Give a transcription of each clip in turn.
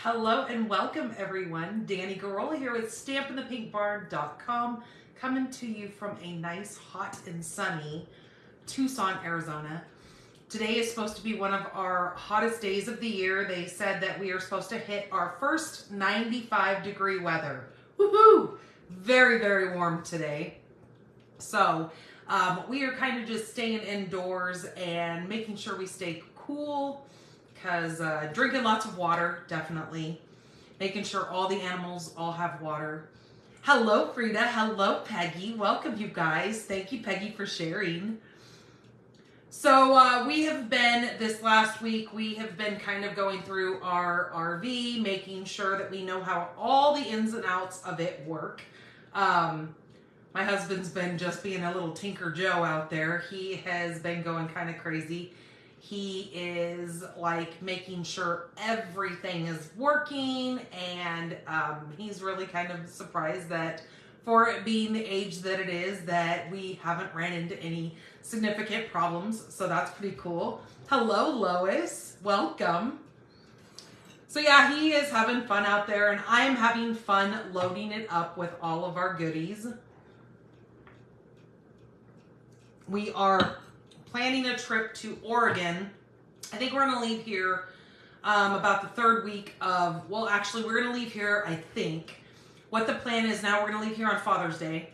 Hello and welcome everyone. Danny Garola here with StampinThePinkBarn.com, coming to you from a nice, hot and sunny Tucson, Arizona. Today is supposed to be one of our hottest days of the year. They said that we are supposed to hit our first 95-degree weather. Woohoo! Very, very warm today. So we are kind of just staying indoors and making sure we stay cool, because drinking lots of water, definitely. Making sure all the animals all have water. Hello, Frida. Hello, Peggy. Welcome, you guys. Thank you, Peggy, for sharing. So we have been, this last week, we have been kind of going through our RV, making sure that we know how all the ins and outs of it work. My husband's been just being a little Tinker Joe out there. He has been going kind of crazy. He is like making sure everything is working, and he's really kind of surprised that for it being the age that it is, that we haven't ran into any significant problems. So that's pretty cool. Hello, Lois. Welcome. So yeah, he is having fun out there, and I am having fun loading it up with all of our goodies. We are planning a trip to Oregon. I think we're going to leave here about the third week of, well, actually, we're going to leave here, I think. What the plan is now, we're going to leave here on Father's Day,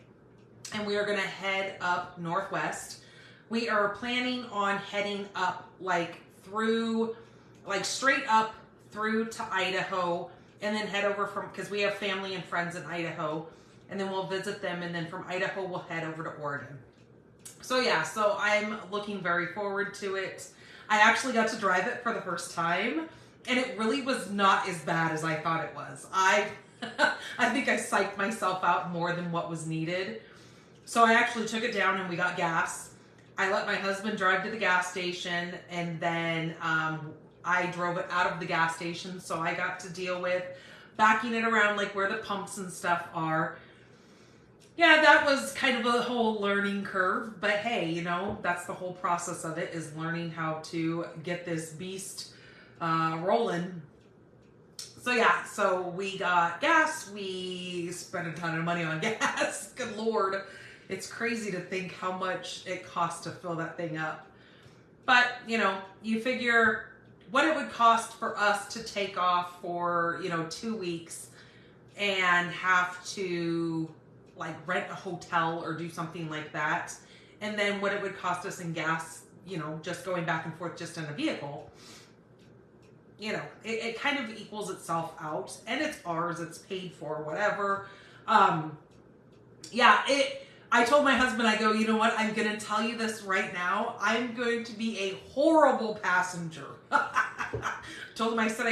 and we are going to head up northwest. We are planning on heading up like through, like straight up through to Idaho, and then head over from, because we have family and friends in Idaho, and then we'll visit them, and then from Idaho, we'll head over to Oregon. So yeah, so I'm looking very forward to it. I actually got to drive it for the first time, and it really was not as bad as I thought it was. I think I psyched myself out more than what was needed. So I actually took it down and we got gas. I let my husband drive to the gas station, and then I drove it out of the gas station, so I got to deal with backing it around like where the pumps and stuff are. Yeah, that was kind of a whole learning curve, but hey, you know, that's the whole process of it, is learning how to get this beast rolling. So yeah, so we got gas. We spent a ton of money on gas. Good Lord. It's crazy to think how much it costs to fill that thing up. But, you know, you figure what it would cost for us to take off for, 2 weeks and have to like rent a hotel or do something like that. And then what it would cost us in gas, just going back and forth just in a vehicle. It kind of equals itself out, and it's ours, it's paid for, whatever. I told my husband, I go, you know what? I'm going to tell you this right now. I'm going to be a horrible passenger. Told him, I said,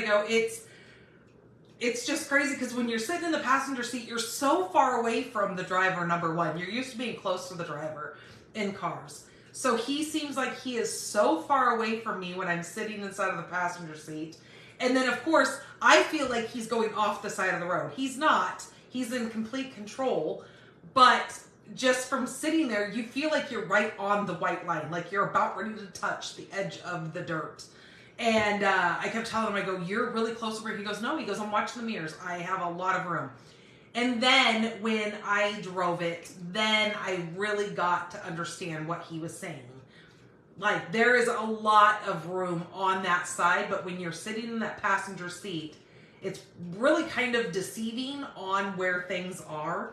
it's just crazy, because when you're sitting in the passenger seat, you're so far away from the driver, number one. You're used to being close to the driver in cars. So he seems like he is so far away from me when I'm sitting inside of the passenger seat. And then, of course, I feel like he's going off the side of the road. He's not. He's in complete control. But just from sitting there, you feel like you're right on the white line, like you're about ready to touch the edge of the dirt. And I kept telling him, I go, you're really close over here. He goes, no. He goes, I'm watching the mirrors. I have a lot of room. And then when I drove it, then I really got to understand what he was saying. Like, there is a lot of room on that side, but when you're sitting in that passenger seat, it's really kind of deceiving on where things are.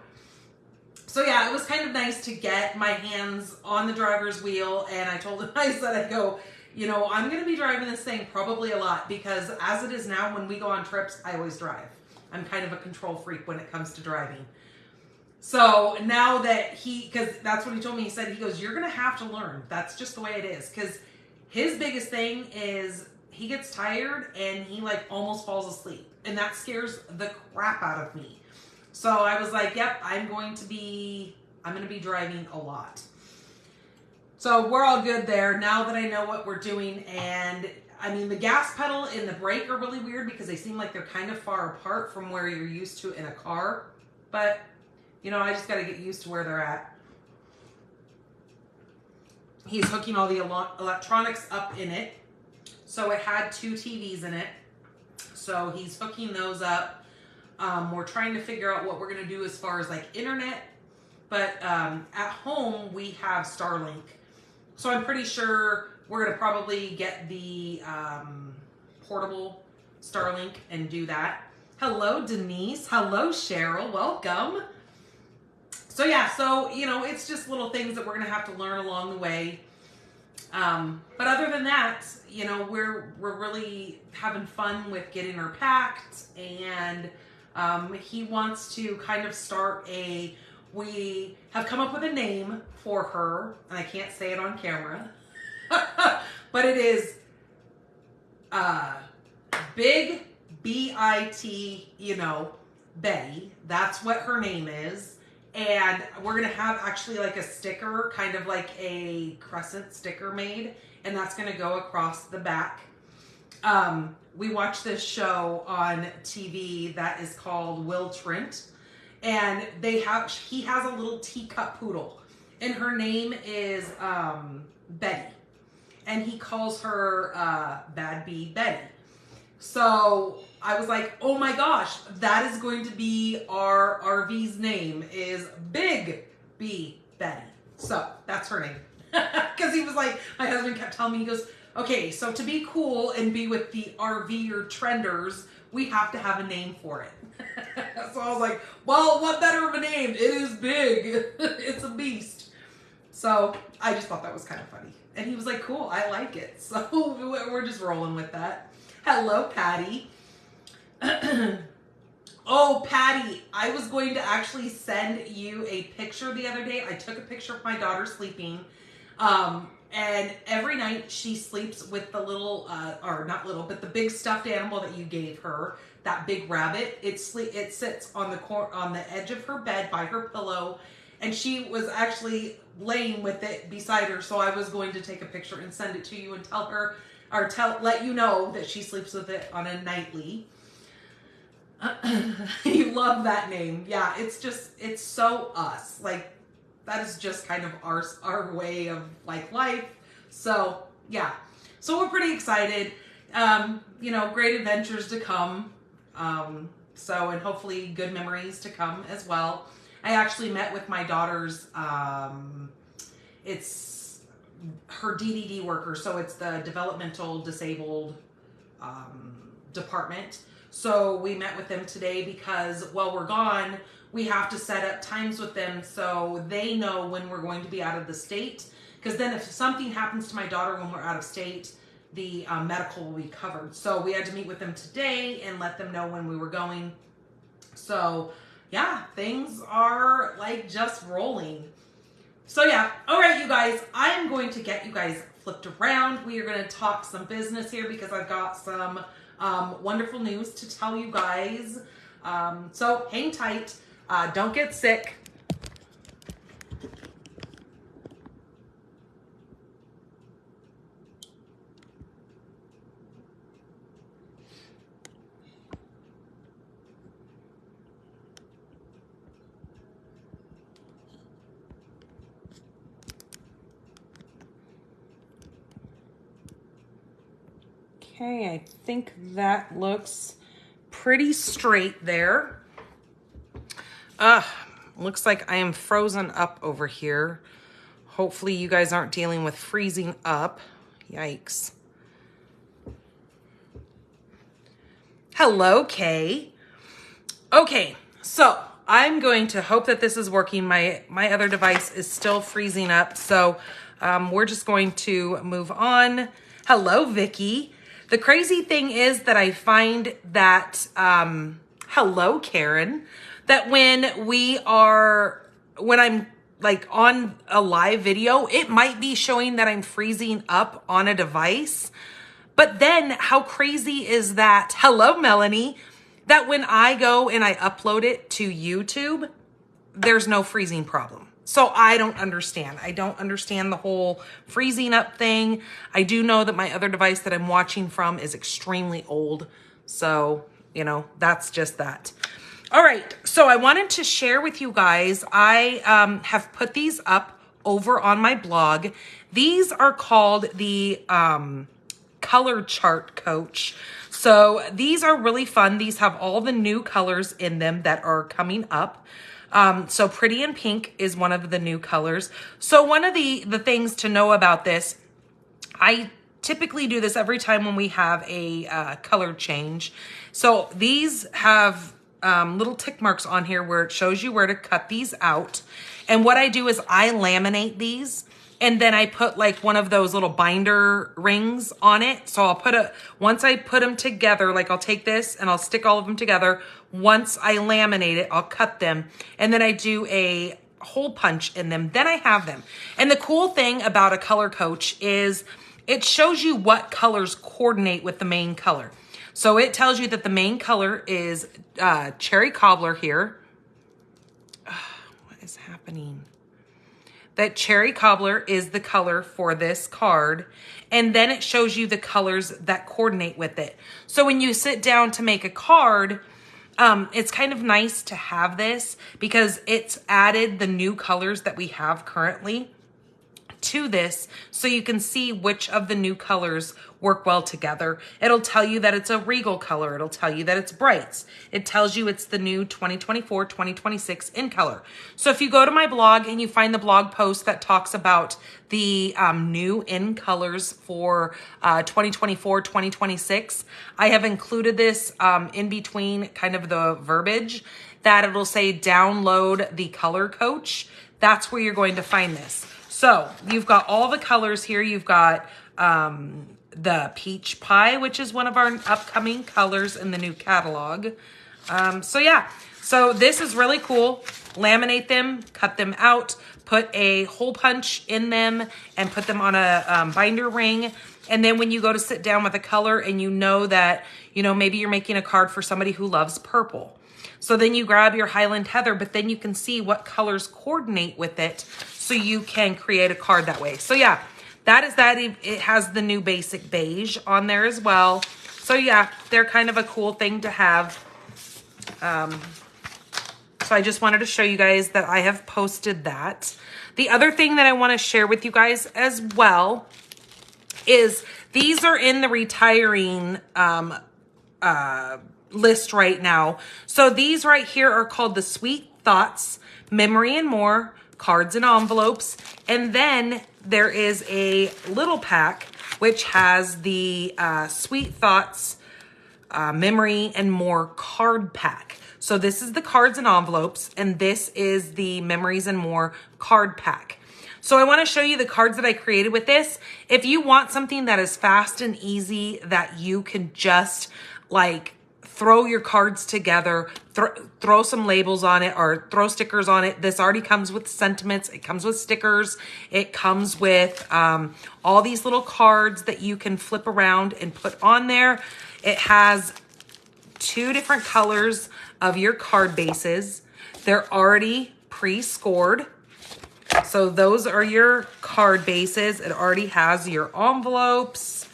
So yeah, it was kind of nice to get my hands on the driver's wheel, and I told him, I go, I'm going to be driving this thing probably a lot, because as it is now, when we go on trips, I always drive. I'm kind of a control freak when it comes to driving. So now that because that's what he told me, he goes, you're going to have to learn. That's just the way it is. Because his biggest thing is he gets tired and he like almost falls asleep. And that scares the crap out of me. So I was like, yep, I'm going to be driving a lot. So we're all good there now that I know what we're doing. And I mean, the gas pedal and the brake are really weird, because they seem like they're kind of far apart from where you're used to in a car. But, I just got to get used to where they're at. He's hooking all the electronics up in it. So it had 2 TVs in it. So he's hooking those up. We're trying to figure out what we're going to do as far as like internet. But at home, we have Starlink. So I'm pretty sure we're going to probably get the portable Starlink and do that. Hello, Denise. Hello, Cheryl. Welcome. So yeah, so, you know, it's just little things that we're going to have to learn along the way. But other than that, you know, we're really having fun with getting her packed, and he wants to kind of start we have come up with a name for her, and I can't say it on camera, but it is Big B-I-T, you know, Betty. That's what her name is. And we're going to have actually like a sticker, kind of like a crescent sticker made, and that's going to go across the back. We watched this show on TV that is called Will Trent, and he has a little teacup poodle, and her name is Betty, and he calls her Bad Bee Betty. So I was like, oh my gosh, that is going to be our RV's name, is Big B Betty. So that's her name. Because he was like, my husband kept telling me, he goes, okay, so to be cool and be with the RV or trenders, we have to have a name for it. So I was like, well, what better of a name? It is big. It's a beast. So I just thought that was kind of funny. And he was like, cool, I like it. So we're just rolling with that. Hello, Patty. Oh, Patty, I was going to actually send you a picture the other day. I took a picture of my daughter sleeping. And every night she sleeps with the little, or not little, but the big stuffed animal that you gave her, that big rabbit. It sits on the edge of her bed by her pillow. And she was actually laying with it beside her. So I was going to take a picture and send it to you and tell her, or let you know that she sleeps with it on a nightly. You love that name. Yeah, it's so us. Like, that is just kind of our way of like life. So yeah, so we're pretty excited. You know, great adventures to come. So, and hopefully good memories to come as well. I actually met with my daughter's, it's her DDD worker, so it's the developmental disabled department. So we met with them today because while we're gone, we have to set up times with them so they know when we're going to be out of the state. Because then if something happens to my daughter when we're out of state, the medical will be covered. So we had to meet with them today and let them know when we were going. So yeah, things are like just rolling. So yeah, all right, you guys, I'm going to get you guys flipped around. We are going to talk some business here because I've got some wonderful news to tell you guys. So hang tight. Don't get sick. Okay, I think that looks pretty straight there. Looks like I am frozen up over here. Hopefully you guys aren't dealing with freezing up. Yikes. Hello, Kay. Okay, so I'm going to hope that this is working. My other device is still freezing up, so we're just going to move on. Hello, Vicky. The crazy thing is that I find that, hello, Karen, that when I'm like on a live video, it might be showing that I'm freezing up on a device. But then how crazy is that? Hello, Melanie, that when I go and I upload it to YouTube, there's no freezing problem. So I don't understand. I don't understand the whole freezing up thing. I do know that my other device that I'm watching from is extremely old. So, you know, that's just that. All right. So I wanted to share with you guys, I have put these up over on my blog. These are called the Color Chart Coach. So these are really fun. These have all the new colors in them that are coming up. So Pretty in Pink is one of the new colors. So one of the things to know about this, I typically do this every time when we have a color change. So these have little tick marks on here where it shows you where to cut these out. And what I do is I laminate these, and then I put like one of those little binder rings on it. So I'll put once I put them together, like I'll take this and I'll stick all of them together. Once I laminate it, I'll cut them, and then I do a hole punch in them. Then I have them. And the cool thing about a color coach is it shows you what colors coordinate with the main color. So it tells you that the main color is Cherry Cobbler here. What is happening? That Cherry Cobbler is the color for this card. And then it shows you the colors that coordinate with it. So when you sit down to make a card, it's kind of nice to have this because it's added the new colors that we have currently to this, so you can see which of the new colors work well together. It'll tell you that it's a regal color. It'll tell you that it's brights. It tells you it's the new 2024-2026 in color. So if you go to my blog and you find the blog post that talks about the new in colors for 2024-2026, I have included this in between kind of the verbiage that it'll say download the color coach. That's where you're going to find this. So you've got all the colors here. You've got the peach pie, which is one of our upcoming colors in the new catalog. So yeah, so this is really cool. Laminate them, cut them out, put a hole punch in them, and put them on a binder ring. And then when you go to sit down with a color and you know that, you know, maybe you're making a card for somebody who loves purple. So then you grab your Highland Heather, but then you can see what colors coordinate with it, so you can create a card that way. So yeah, that is that. It has the new basic beige on there as well. So yeah, they're kind of a cool thing to have. So I just wanted to show you guys that I have posted that. The other thing that I want to share with you guys as well is these are in the retiring list right now. So these right here are called the Sweet Thoughts, Memory and More, cards and envelopes. And then there is a little pack which has the Sweet Thoughts, Memory and More card pack. So this is the cards and envelopes, and this is the Memories and More card pack. So I want to show you the cards that I created with this. If you want something that is fast and easy, that you can just like throw your cards together, throw some labels on it or throw stickers on it. This already comes with sentiments. It comes with stickers. It comes with all these little cards that you can flip around and put on there. It has 2 different colors of your card bases. They're already pre-scored. So those are your card bases. It already has your envelopes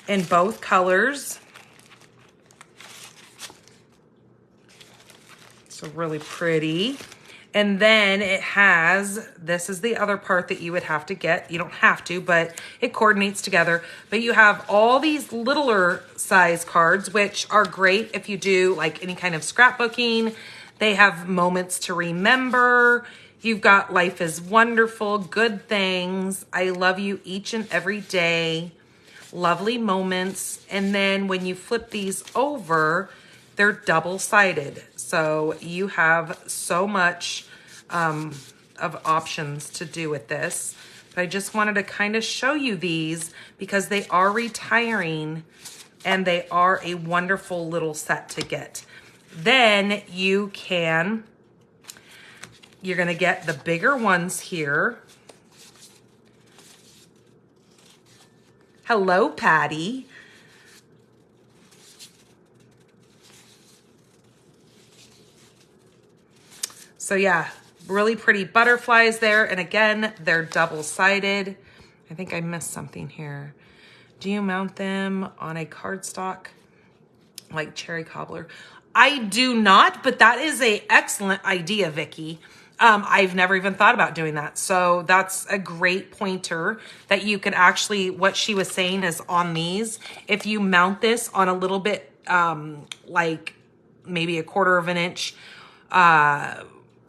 in both colors. So really pretty. And then it has, this is the other part that you would have to get. You don't have to, but it coordinates together. But you have all these littler size cards, which are great if you do like any kind of scrapbooking. They have moments to remember. You've got Life is Wonderful, Good Things, I Love You Each and Every Day, Lovely Moments. And then when you flip these over, they're double-sided. So you have so much of options to do with this. But I just wanted to kind of show you these because they are retiring and they are a wonderful little set to get. Then you're going to get the bigger ones here. Hello, Patty. So yeah, really pretty butterflies there. And again, they're double-sided. I think I missed something here. Do you mount them on a cardstock like Cherry Cobbler? I do not, but that is an excellent idea, Vicki. I've never even thought about doing that. So that's a great pointer that you could actually, what she was saying is on these, if you mount this on a little bit, like maybe 1/4 of an inch,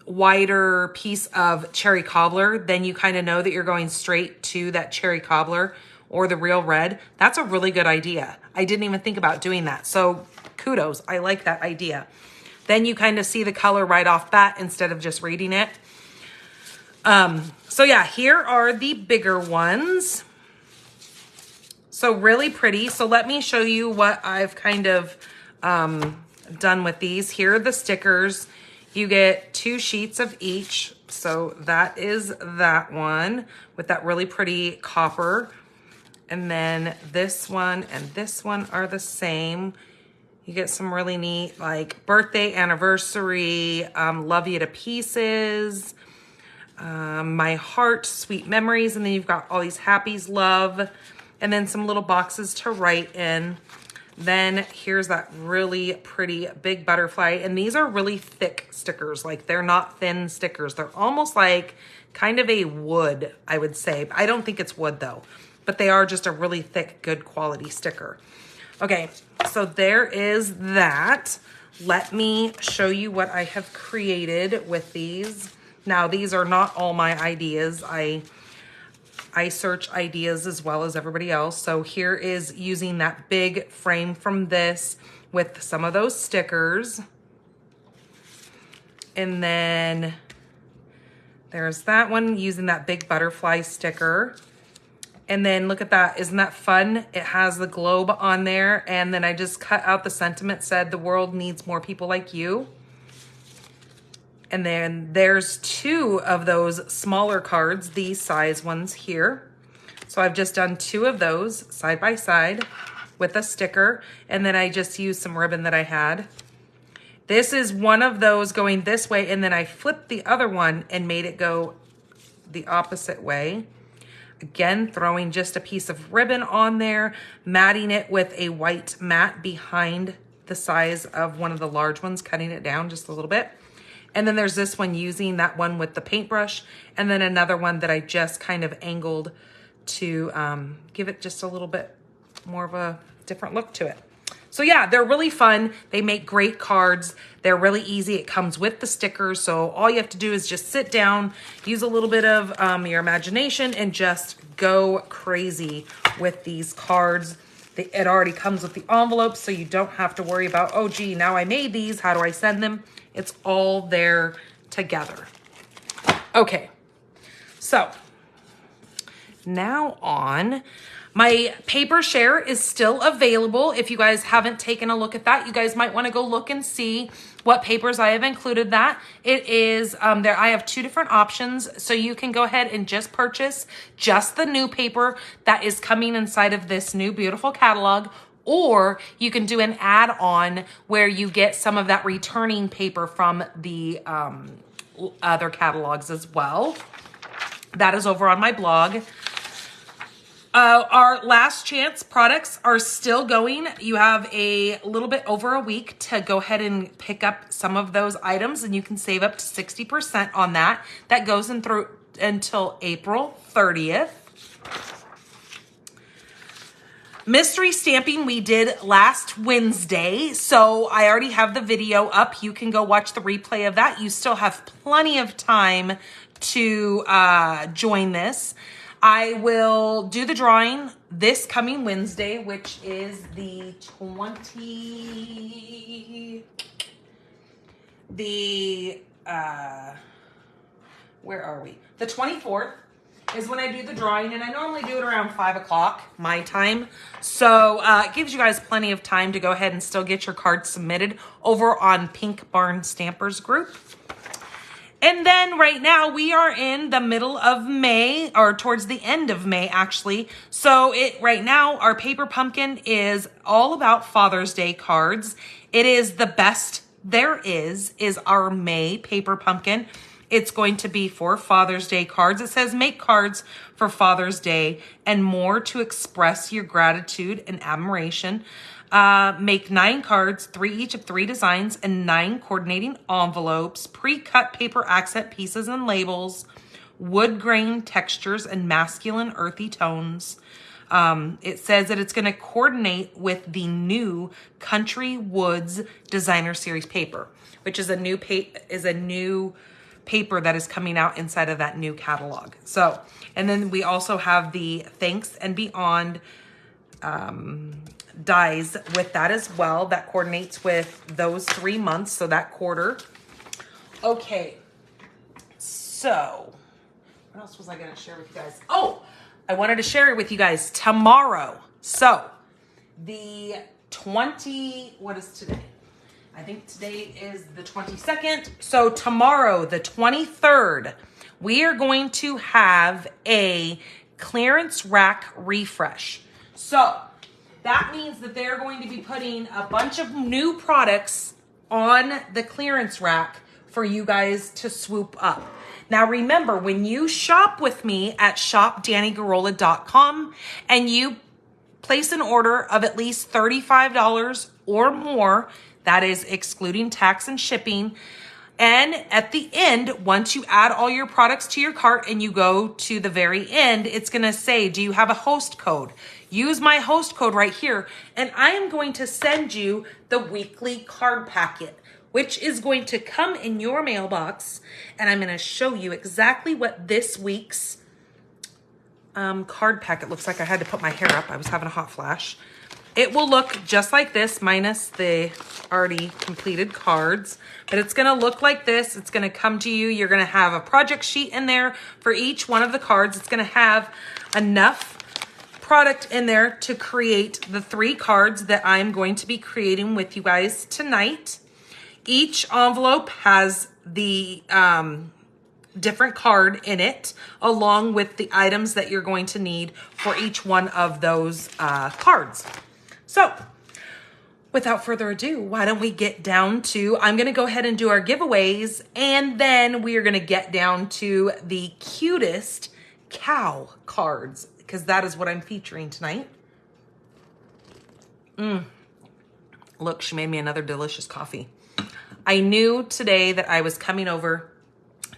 wider piece of cherry cobbler, then you kind of know that you're going straight to that cherry cobbler or the real red. That's a really good idea. I didn't even think about doing that. So kudos, I like that idea. Then you kind of see the color right off bat instead of just reading it. So yeah, here are the bigger ones. So really pretty. So let me show you what I've kind of done with these. Here are the stickers. You get 2 sheets of each. So that is that one with that really pretty copper. And then this one and this one are the same. You get some really neat like birthday, anniversary, love you to pieces, my heart, sweet memories. And then you've got all these happies, love, and then some little boxes to write in. Then here's that really pretty big butterfly. And these are really thick stickers. Like they're not thin stickers. They're almost like kind of a wood, I would say. I don't think it's wood though, but they are just a really thick, good quality sticker. Okay, so there is that. Let me show you what I have created with these. Now, these are not all my ideas. I search ideas as well as everybody else. So here is using that big frame from this with some of those stickers. And then there's that one using that big butterfly sticker. And then look at that. Isn't that fun? It has the globe on there. And then I just cut out the sentiment, said the world needs more people like you. And then there's 2 of those smaller cards, these size ones here. So I've just done 2 of those side by side with a sticker. And then I just used some ribbon that I had. This is one of those going this way. And then I flipped the other one and made it go the opposite way. Again, throwing just a piece of ribbon on there, matting it with a white mat behind the size of one of the large ones, cutting it down just a little bit. And then there's this one using that one with the paintbrush, and then another one that I just kind of angled to give it just a little bit more of a different look to it. So yeah, they're really fun. They make great cards. They're really easy. It comes with the stickers. So all you have to do is just sit down, use a little bit of your imagination, and just go crazy with these cards. It already comes with the envelopes, so you don't have to worry about, oh gee, now I made these, how do I send them? It's all there together. Okay, so now on. My paper share is still available. If you guys haven't taken a look at that, you guys might want to go look and see what papers I have included that. It is, there. I have 2 different options. So you can go ahead and just purchase just the new paper that is coming inside of this new beautiful catalog. Or you can do an add-on where you get some of that returning paper from the other catalogs as well. That is over on my blog. Our last chance products are still going. You have a little bit over a week to go ahead and pick up some of those items, and you can save up to 60% on that. That goes in through until April 30th. Mystery stamping we did last Wednesday, so I already have the video up. You can go watch the replay of that. You still have plenty of time to join this. I will do the drawing this coming Wednesday, which is the 20... where are we? The 24th is when I do the drawing, and I normally do it around 5 o'clock my time. So it gives you guys plenty of time to go ahead and still get your cards submitted over on Pink Barn Stampers group. And then right now we are in the middle of May, or towards the end of May actually. So right now our paper pumpkin is all about Father's Day cards. It is the best there is our May paper pumpkin. It's going to be for Father's Day cards. It says make cards for Father's Day and more to express your gratitude and admiration. Make 9 cards, 3 each of 3 designs, and 9 coordinating envelopes, pre-cut paper accent pieces and labels, wood grain textures, and masculine earthy tones. It says that it's going to coordinate with the new Country Woods Designer Series paper, which is a new paper that is coming out inside of that new catalog. So, and then we also have the Thanks and Beyond dies with that as well. That coordinates with those 3 months, so that quarter. Okay, so what else was I going to share with you guys? Oh, I wanted to share it with you guys tomorrow. So the what is today? I think today is the 22nd. So tomorrow, the 23rd, we are going to have a clearance rack refresh. So that means that they're going to be putting a bunch of new products on the clearance rack for you guys to swoop up. Now remember, when you shop with me at shopdannygarola.com and you place an order of at least $35 or more, that is excluding tax and shipping, and at the end, once you add all your products to your cart and you go to the very end, it's going to say, do you have a host code? Use my host code right here, and I am going to send you the weekly card packet, which is going to come in your mailbox, and I'm going to show you exactly what this week's card packet looks like. I had to put my hair up. I was having a hot flash. It will look just like this, minus the already completed cards, but it's going to look like this. It's going to come to you. You're going to have a project sheet in there for each one of the cards. It's going to have enough product in there to create the 3 cards that I'm going to be creating with you guys tonight. Each envelope has the different card in it, along with the items that you're going to need for each one of those cards. So, without further ado, why don't we get down to, I'm going to go ahead and do our giveaways, and then we are going to get down to the Cutest Cow cards, because that is what I'm featuring tonight. Look, she made me another delicious coffee. I knew today that I was coming over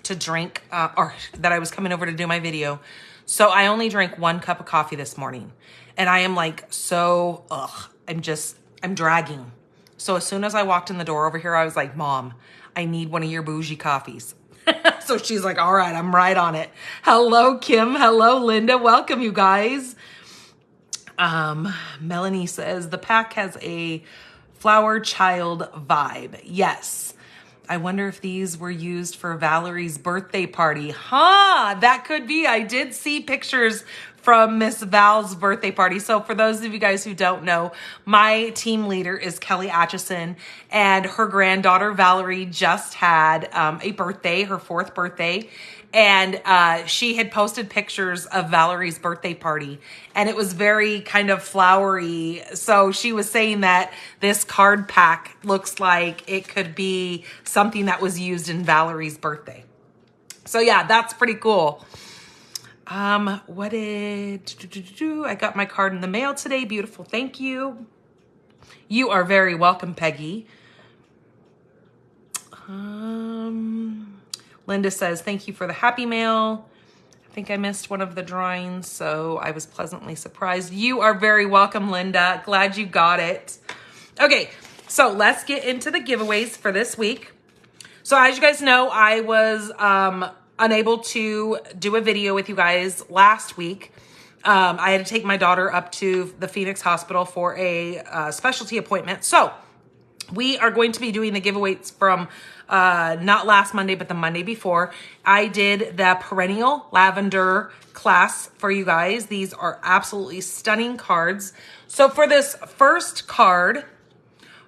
to drink, or that I was coming over to do my video. So I only drank 1 cup of coffee this morning. And I am like, I'm dragging. So as soon as I walked in the door over here, I was like, Mom, I need one of your bougie coffees. So she's like, all right, I'm right on it. Hello, Kim. Hello, Linda. Welcome, you guys. Melanie says, the pack has a flower child vibe. Yes. I wonder if these were used for Valerie's birthday party. That could be. I did see pictures from Miss Val's birthday party. So for those of you guys who don't know, my team leader is Kelly Atchison, and her granddaughter Valerie just had a birthday, her 4th birthday. And she had posted pictures of Valerie's birthday party, and it was very kind of flowery. So she was saying that this card pack looks like it could be something that was used in Valerie's birthday. So yeah, that's pretty cool. I got my card in the mail today. Beautiful. Thank you. You are very welcome, Peggy. Linda says, thank you for the happy mail. I think I missed one of the drawings, so I was pleasantly surprised. You are very welcome, Linda. Glad you got it. Okay, so let's get into the giveaways for this week. So as you guys know, I was unable to do a video with you guys last week. I had to take my daughter up to the Phoenix Hospital for a specialty appointment. So we are going to be doing the giveaways from not last Monday, but the Monday before. I did the perennial lavender class for you guys. These are absolutely stunning cards. So for this first card,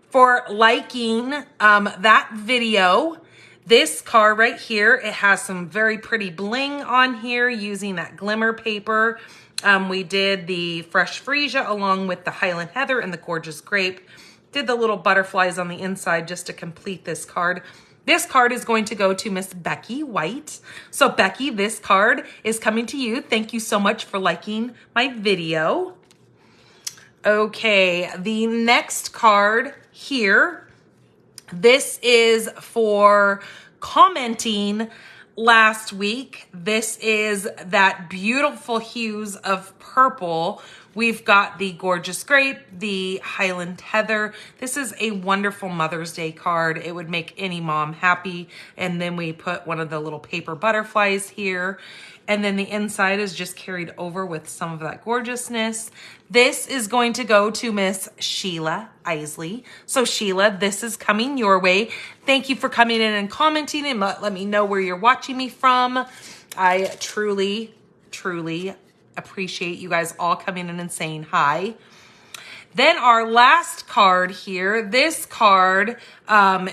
for liking that video, this card right here, it has some very pretty bling on here using that glimmer paper. We did the fresh freesia along with the Highland Heather and the gorgeous grape. Did the little butterflies on the inside just to complete this card. This card is going to go to Miss Becky White. So Becky, this card is coming to you. Thank you so much for liking my video. Okay, the next card here, this is for commenting last week. This is that beautiful hues of purple. We've got the gorgeous grape, the Highland heather. This is a wonderful Mother's Day card. It would make any mom happy. And then we put one of the little paper butterflies here. And then the inside is just carried over with some of that gorgeousness. This is going to go to Miss Sheila Isley. So Sheila, this is coming your way. Thank you for coming in and commenting and let me know where you're watching me from. I truly, truly appreciate you guys all coming in and saying hi. Then our last card here, this card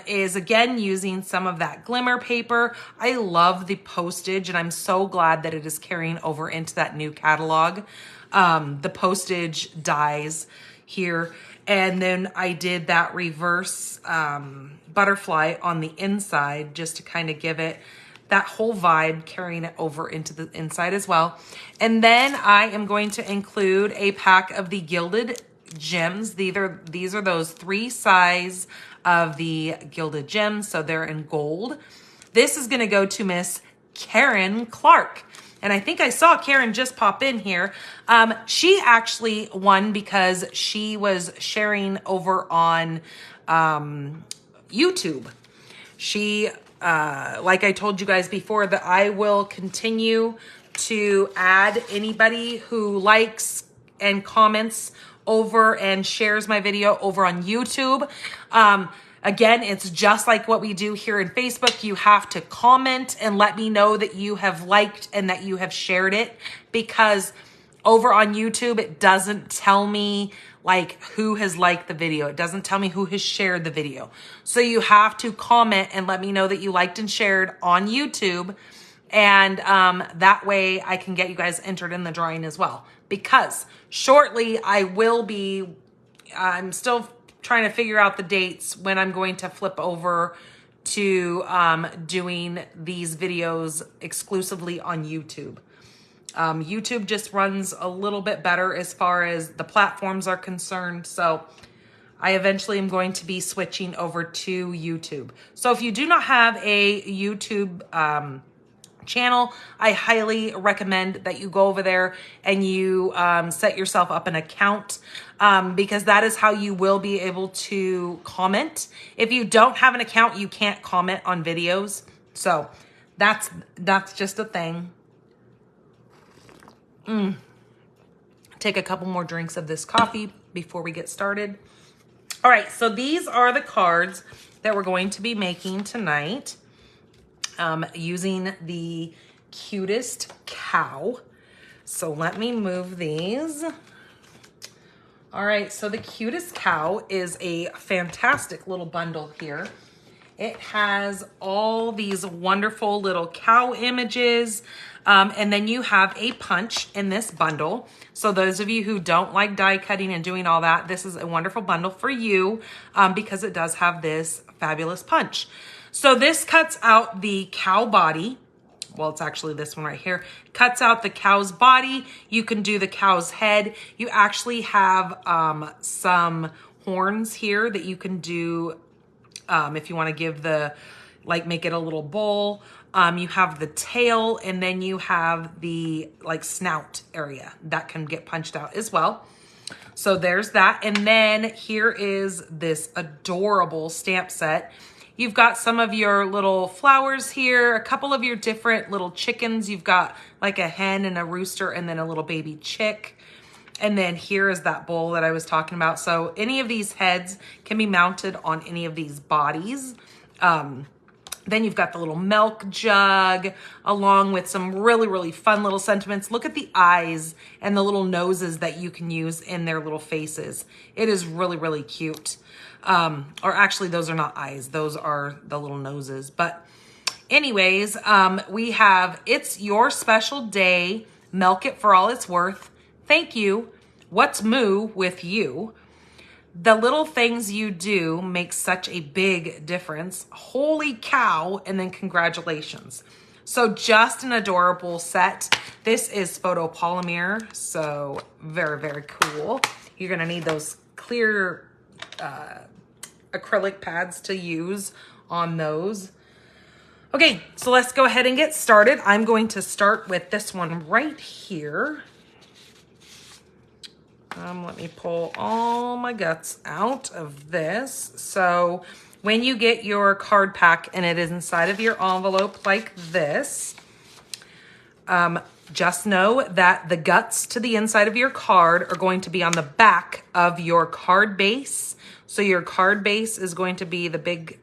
is again using some of that glimmer paper. I love the postage and I'm so glad that it is carrying over into that new catalog. The postage dies here. And then I did that reverse butterfly on the inside just to kind of give it that whole vibe, carrying it over into the inside as well. And then I am going to include a pack of the Gilded Gems. These are those 3 size of the Gilded Gems, so they're in gold. This is going to go to Miss Karen Clark. And I think I saw Karen just pop in here. She actually won because she was sharing over on YouTube. She, like I told you guys before, that I will continue to add anybody who likes and comments over and shares my video over on YouTube. Again, it's just like what we do here in Facebook. You have to comment and let me know that you have liked and that you have shared it, because over on YouTube, it doesn't tell me like who has liked the video. It doesn't tell me who has shared the video. So you have to comment and let me know that you liked and shared on YouTube. And that way I can get you guys entered in the drawing as well. Because shortly I will be, I'm still trying to figure out the dates when I'm going to flip over to doing these videos exclusively on YouTube. YouTube just runs a little bit better as far as the platforms are concerned. So I eventually am going to be switching over to YouTube. So if you do not have a YouTube channel, I highly recommend that you go over there and you set yourself up an account, because that is how you will be able to comment. If you don't have an account, you can't comment on videos. So that's just a thing. Take a couple more drinks of this coffee before we get started. All right, so these are the cards that we're going to be making tonight. Using the Cutest Cow. So let me move these. All right, so the Cutest Cow is a fantastic little bundle here. It has all these wonderful little cow images, and then you have a punch in this bundle. So those of you who don't like die cutting and doing all that, this is a wonderful bundle for you, because it does have this fabulous punch. So this cuts out the cow body. Well, it's actually this one right here. Cuts out the cow's body. You can do the cow's head. You actually have some horns here that you can do if you want to give the, like, make it a little bowl. You have the tail, and then you have the like snout area that can get punched out as well. So there's that. And then here is this adorable stamp set. You've got some of your little flowers here, a couple of your different little chickens. You've got like a hen and a rooster and then a little baby chick. And then here is that bowl that I was talking about. So any of these heads can be mounted on any of these bodies. Then you've got the little milk jug along with some really, really fun little sentiments. Look at the eyes and the little noses that you can use in their little faces. It is really, really cute. Or actually those are not eyes. Those are the little noses. But anyways, we have It's Your Special Day. Milk It for All It's Worth. Thank you. What's Moo with You? The little things you do make such a big difference. Holy cow. And then congratulations. So just an adorable set. This is photopolymer. So very, very cool. You're gonna need those clear acrylic pads to use on those. Okay, so let's go ahead and get started. I'm going to start with this one right here. Let me pull all my guts out of this. So when you get your card pack and it is inside of your envelope like this, just know that the guts to the inside of your card are going to be on the back of your card base. So your card base is going to be the big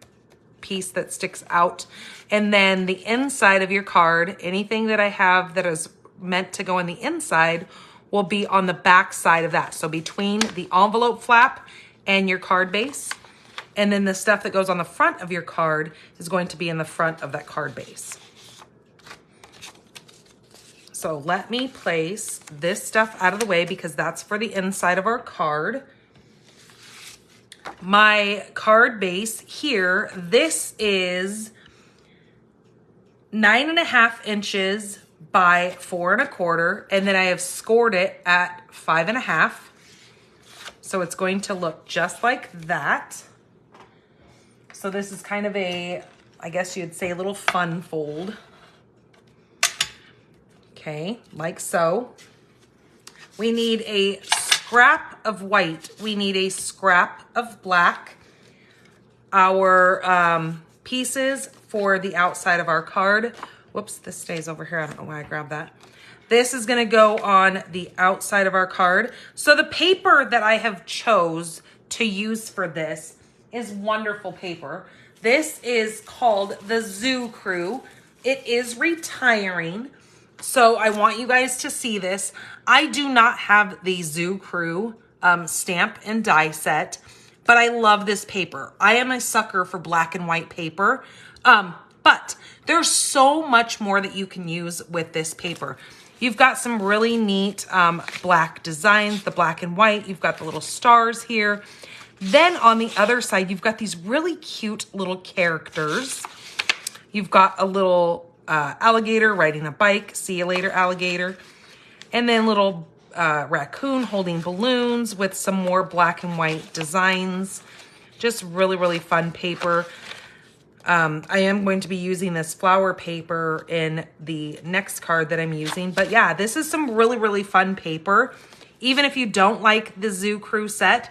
piece that sticks out. And then the inside of your card, anything that I have that is meant to go on the inside will be on the back side of that. So between the envelope flap and your card base. And then the stuff that goes on the front of your card is going to be in the front of that card base. So let me place this stuff out of the way because that's for the inside of our card. My card base here, this is 9.5 inches by 4 1/4, and then I have scored it at 5.5. So it's going to look just like that. So this is kind of a, I guess you'd say, a little fun fold. Okay, like so. We need a scrap of white. We need a scrap of black. Our pieces for the outside of our card. Whoops, this stays over here. I don't know why I grabbed that. This is gonna go on the outside of our card. So the paper that I have chose to use for this is wonderful paper. This is called the Zoo Crew. It is retiring. So I want you guys to see this. I do not have the Zoo Crew stamp and die set, but I love this paper. I am a sucker for black and white paper. But there's so much more that you can use with this paper. You've got some really neat black designs, the black and white. You've got the little stars here. Then on the other side, you've got these really cute little characters. You've got a little alligator riding a bike. See you later, alligator. And then little raccoon holding balloons with some more black and white designs. Just really, really fun paper. I am going to be using this flower paper in the next card that I'm using. But yeah, this is some really, really fun paper. Even if you don't like the Zoo Crew set,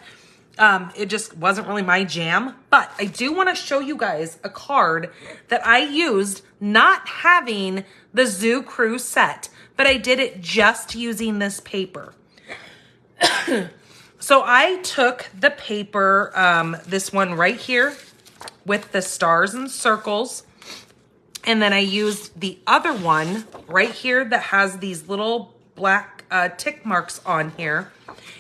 it just wasn't really my jam. But I do want to show you guys a card that I used not having the Zoo Crew set, but I did it just using this paper. So I took the paper, this one right here, with the stars and circles. And then I used the other one right here that has these little black tick marks on here.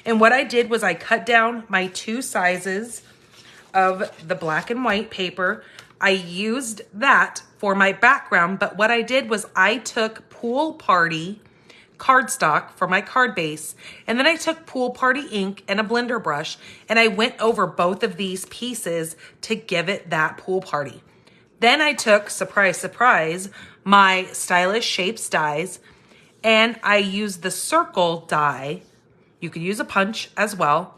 And what I did was I cut down my 2 sizes of the black and white paper. I used that for my background, but what I did was I took Pool Party cardstock for my card base, and then I took Pool Party ink and a blender brush, and I went over both of these pieces to give it that pool party. Then I took, surprise, surprise, my Stylish Shapes dies, and I used the circle die. You could use a punch as well,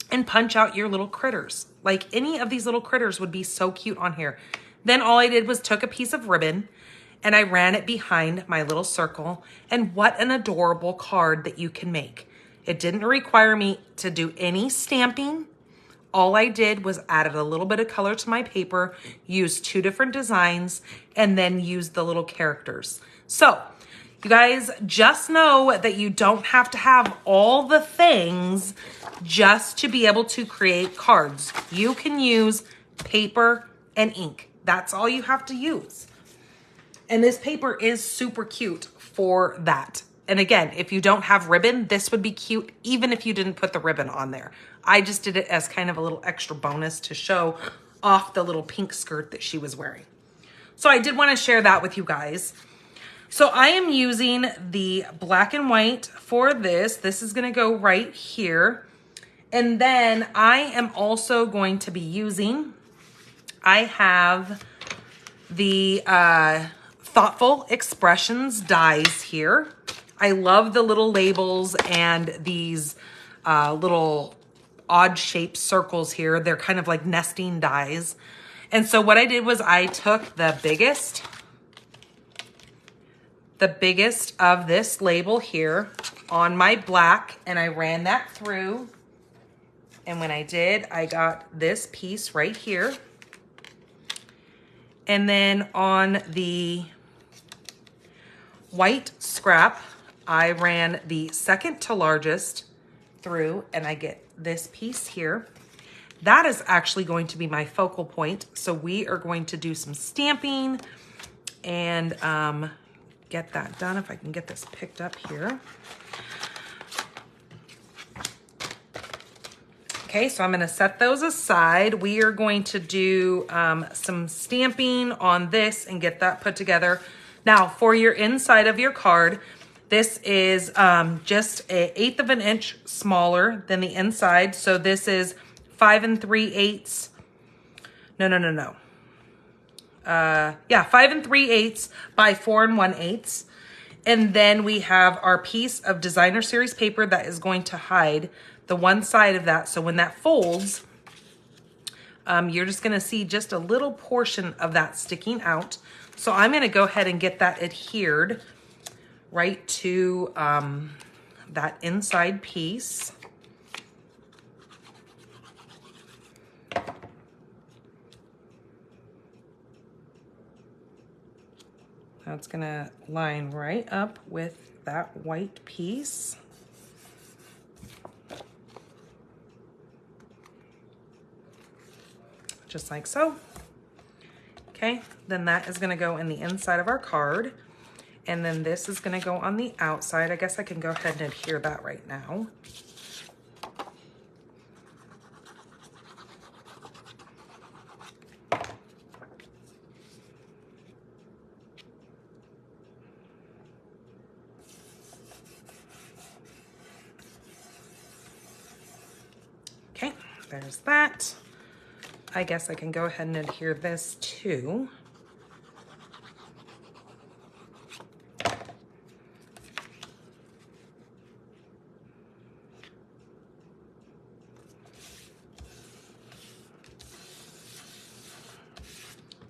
and punch out your little critters. Like any of these little critters would be so cute on here. Then all I did was took a piece of ribbon and I ran it behind my little circle. And what an adorable card that you can make. It didn't require me to do any stamping. All I did was added a little bit of color to my paper, used 2 different designs, and then used the little characters. So you guys just know that you don't have to have all the things just to be able to create cards. You can use paper and ink. That's all you have to use. And this paper is super cute for that. And again, if you don't have ribbon, this would be cute even if you didn't put the ribbon on there. I just did it as kind of a little extra bonus to show off the little pink skirt that she was wearing. So I did want to share that with you guys. So I am using the black and white for this. This is going to go right here. And then I am also going to be using, I have the Thoughtful Expressions dies here. I love the little labels and these little odd shaped circles here. They're kind of like nesting dies. And so what I did was I took the biggest of this label here on my black, and I ran that through. And when I did, I got this piece right here. And then on the white scrap, I ran the second to largest through, and I get this piece here. That is actually going to be my focal point. So we are going to do some stamping and get that done. If I can get this picked up here. Okay, so I'm gonna set those aside. We are going to do some stamping on this and get that put together. Now, for your inside of your card, this is just 1/8 of an inch smaller than the inside. So this is 5 3/8. No. Yeah, 5 3/8 by 4 1/8. And then we have our piece of designer series paper that is going to hide the one side of that. So when that folds, you're just gonna see just a little portion of that sticking out. So I'm gonna go ahead and get that adhered right to that inside piece. That's gonna line right up with that white piece. Just like so. Okay, then that is gonna go in the inside of our card. And then this is gonna go on the outside. I guess I can go ahead and adhere that right now. Okay, there's that. I guess I can go ahead and adhere this too.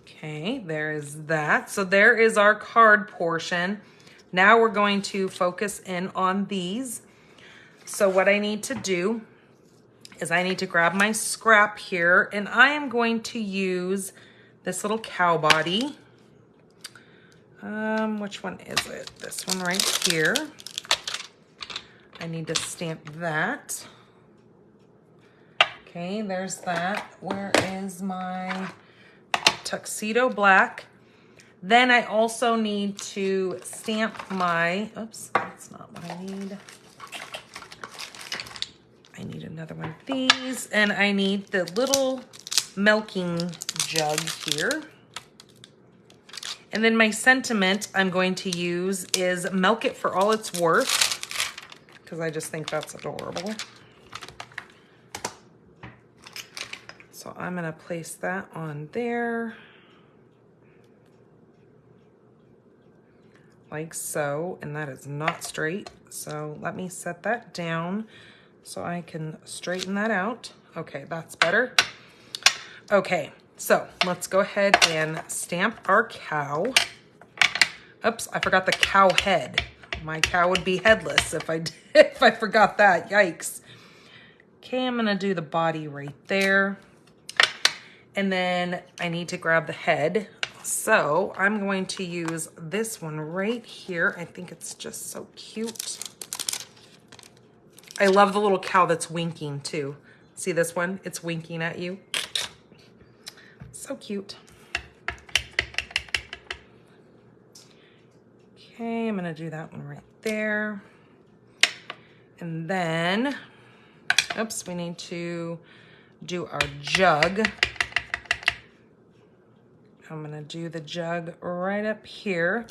Okay, there is that. So there is our card portion. Now we're going to focus in on these. So what I need to do is I need to grab my scrap here, and I am going to use this little cow body. Which one is it? This one right here. I need to stamp that. Okay, there's that. Where is my tuxedo black? Then I also need to stamp my, oops, that's not what I need. I need another one of these, and I need the little milking jug here. And then my sentiment I'm going to use is milk it for all it's worth, because I just think that's adorable. So I'm gonna place that on there. Like so, and that is not straight. So let me set that down so I can straighten that out. Okay, that's better. Okay, so let's go ahead and stamp our cow. Oops, I forgot the cow head. My cow would be headless if I forgot that, yikes. Okay, I'm gonna do the body right there. And then I need to grab the head. So I'm going to use this one right here. I think it's just so cute. I love the little cow that's winking too. See this one? It's winking at you. So cute. Okay, I'm gonna do that one right there. And then, oops, we need to do our jug. I'm gonna do the jug right up here.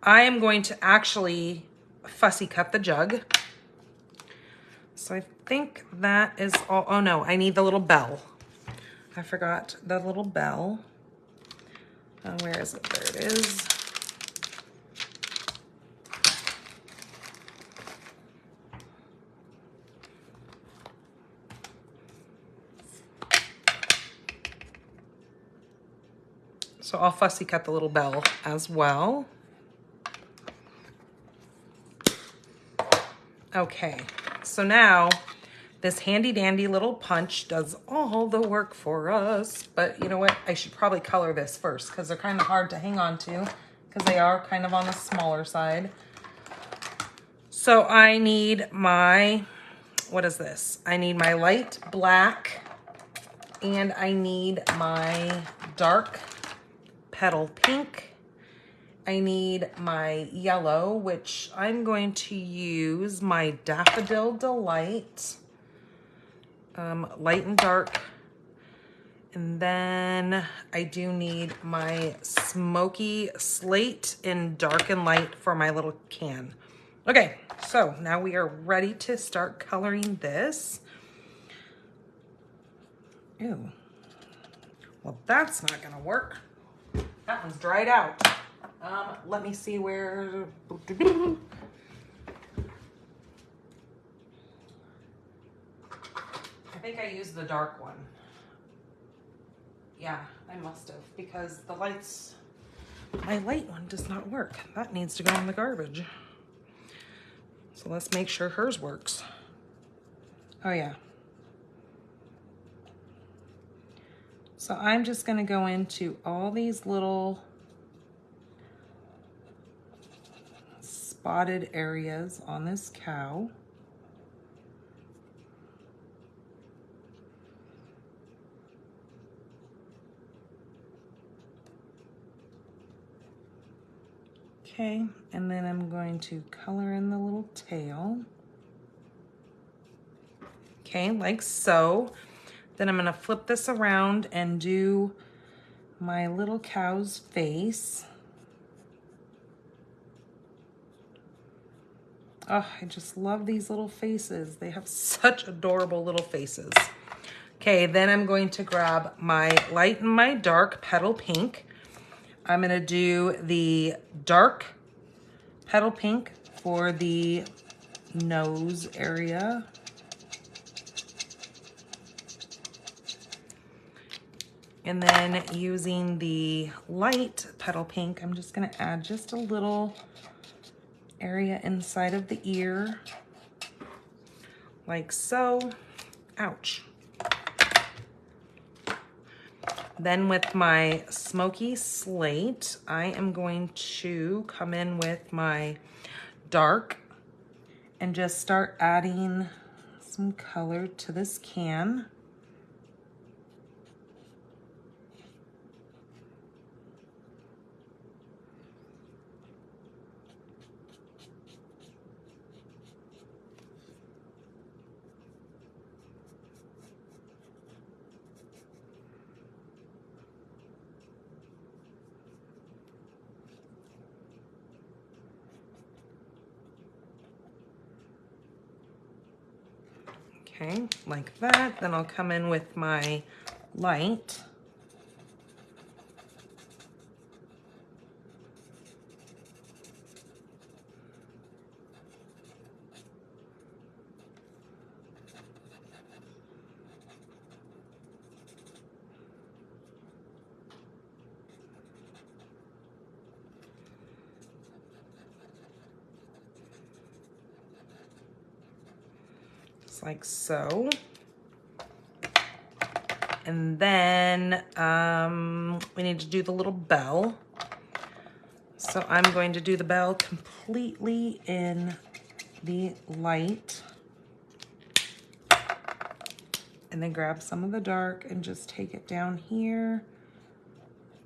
I am going to actually fussy cut the jug. So I think that is all. Oh no, I need the little bell. I forgot the little bell. Where is it? There it is. So I'll fussy cut the little bell as well. Okay, so now this handy dandy little punch does all the work for us. But you know what? I should probably color this first because they're kind of hard to hang on to because they are kind of on the smaller side. So I need my, what is this? I need my light black and I need my dark petal pink. I need my yellow, which I'm going to use my Daffodil Delight, light and dark. And then I do need my Smoky Slate in dark and light for my little can. Okay, so now we are ready to start coloring this. Ew. Well, that's not gonna work. That one's dried out. Let me see where. I think I used the dark one. Yeah, I must have, because the lights, my light one does not work. That needs to go in the garbage. So let's make sure hers works. Oh yeah. So I'm just gonna go into all these little spotted areas on this cow. Okay, and then I'm going to color in the little tail. Okay, like so. Then I'm gonna flip this around and do my little cow's face. Oh, I just love these little faces. They have such adorable little faces. Okay, then I'm going to grab my light and my dark petal pink. I'm gonna do the dark petal pink for the nose area. And then using the light petal pink, I'm just gonna add just a little area inside of the ear, like so. Ouch. Then with my Smoky Slate, I am going to come in with my dark and just start adding some color to this can. Okay, like that. Then I'll come in with my light. Like so. And then we need to do the little bell. So I'm going to do the bell completely in the light. And then grab some of the dark and just take it down here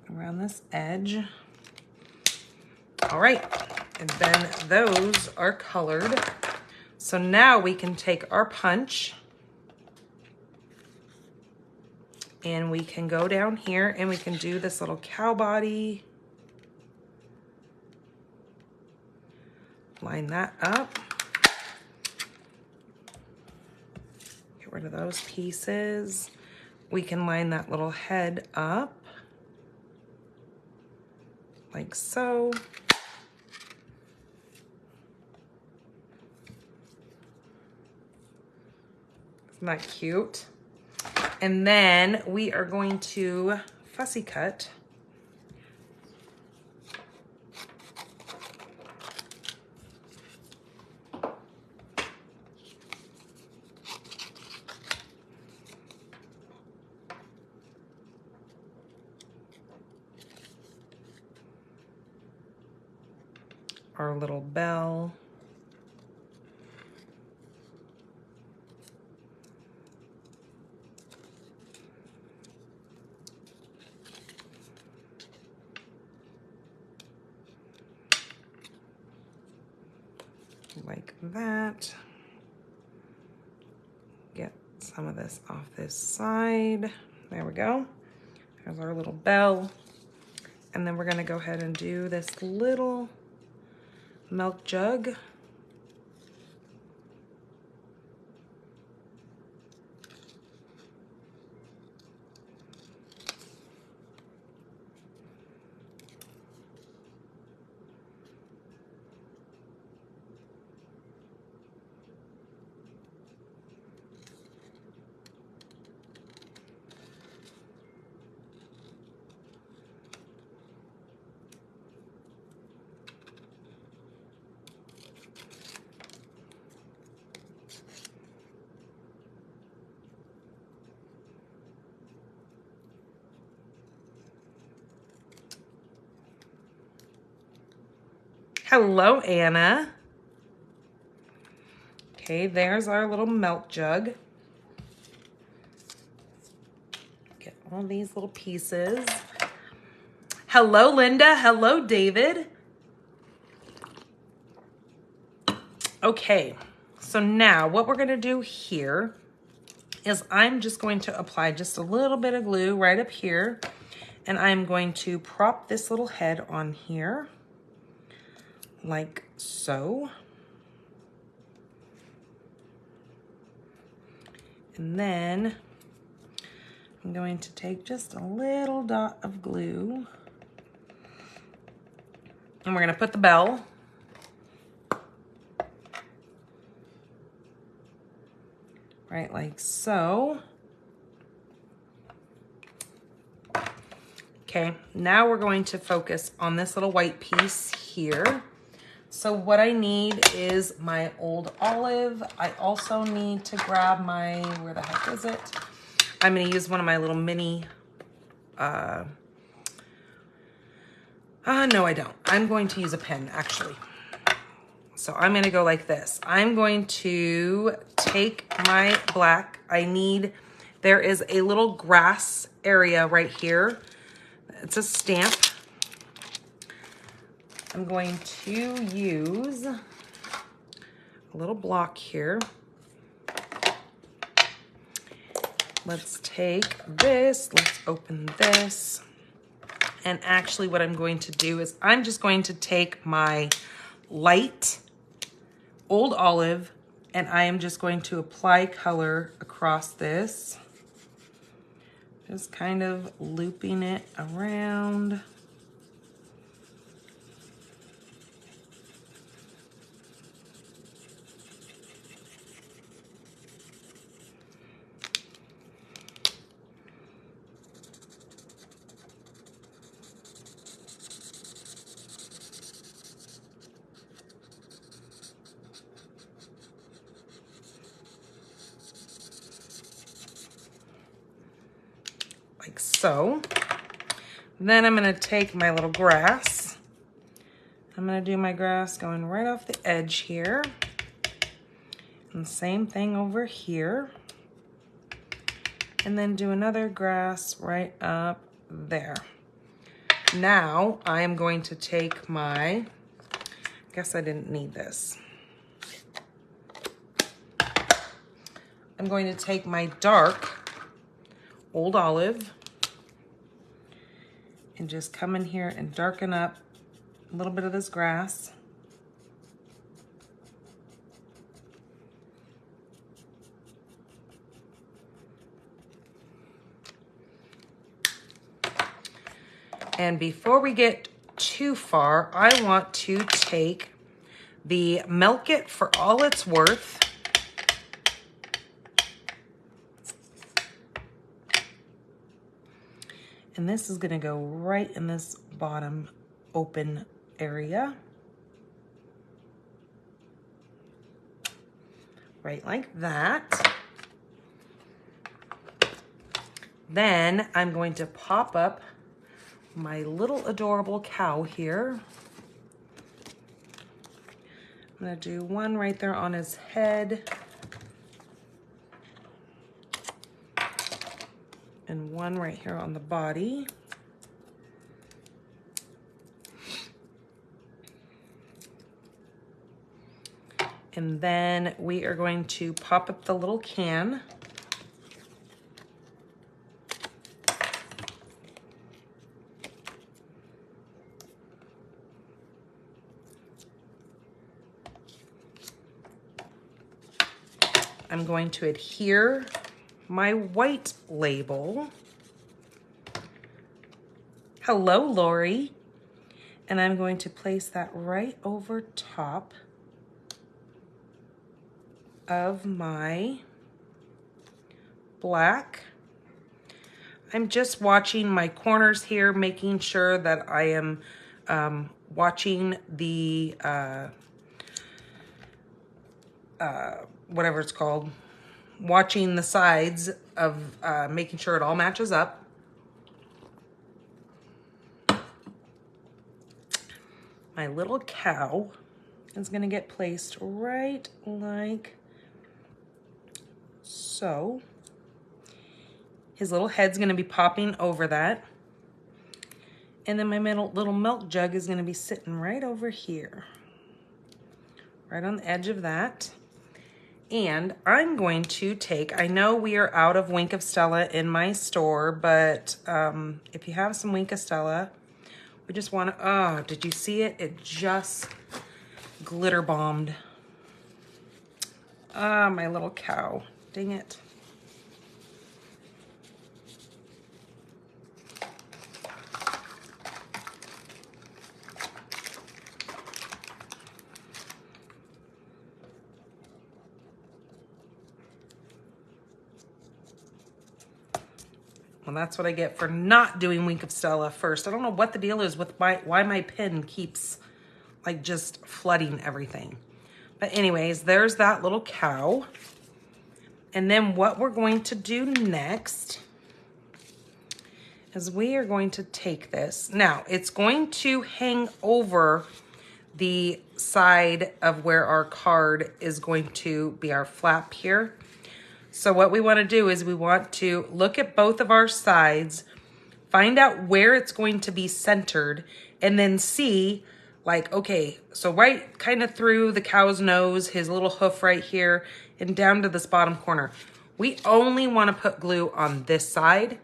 around this edge. All right, and then those are colored. So now we can take our punch and we can go down here and we can do this little cow body. Line that up. Get rid of those pieces. We can line that little head up like so. Isn't that cute? And then we are going to fussy cut our little bell. Like that. Get some of this off this side. There we go. There's our little bell. And then we're gonna go ahead and do this little milk jug. Hello, Anna. Okay, there's our little milk jug. Get all these little pieces. Hello, Linda. Hello, David. Okay, so now what we're gonna do here is I'm just going to apply just a little bit of glue right up here, and I'm going to prop this little head on here, like so. And then I'm going to take just a little dot of glue, and we're gonna put the bell. Right, like so. Okay, now we're going to focus on this little white piece here. So what I need is my old olive. I also need to grab my, where the heck is it? I'm gonna use one of my little mini, no I don't. I'm going to use a pen actually. So I'm gonna go like this. I'm going to take my black. There is a little grass area right here. It's a stamp. I'm going to use a little block here. Let's take this, let's open this. And actually what I'm going to do is I'm just going to take my light old olive, and I am just going to apply color across this. Just kind of looping it around. Like so. Then I'm gonna take my little grass. I'm gonna do my grass going right off the edge here. And same thing over here. And then do another grass right up there. Now I am going to take my, I guess I didn't need this. I'm going to take my dark old olive and just come in here and darken up a little bit of this grass. And before we get too far, I want to take the Milk It for All It's Worth. And this is gonna go right in this bottom open area. Right like that. Then I'm going to pop up my little adorable cow here. I'm gonna do one right there on his head. And one right here on the body. And then we are going to pop up the little can. I'm going to adhere my white label. Hello, Lori. And I'm going to place that right over top of my black. I'm just watching my corners here, making sure that I am watching the whatever it's called, watching the sides of making sure it all matches up. My little cow is going to get placed right like so. His little head's going to be popping over that. And then my little milk jug is going to be sitting right over here, right on the edge of that. And I'm going to take, I know we are out of Wink of Stella in my store, but if you have some Wink of Stella, we just want to, oh, did you see it? It just glitter bombed. Ah, my little cow, dang it. Well, that's what I get for not doing Wink of Stella first. I don't know what the deal is with why my pen keeps like just flooding everything. But anyways, there's that little cow. And then what we're going to do next is we are going to take this. Now, it's going to hang over the side of where our card is going to be our flap here. So what we want to do is we want to look at both of our sides, find out where it's going to be centered, and then see like, okay, so right kind of through the cow's nose, his little hoof right here, and down to this bottom corner. We only want to put glue on this side.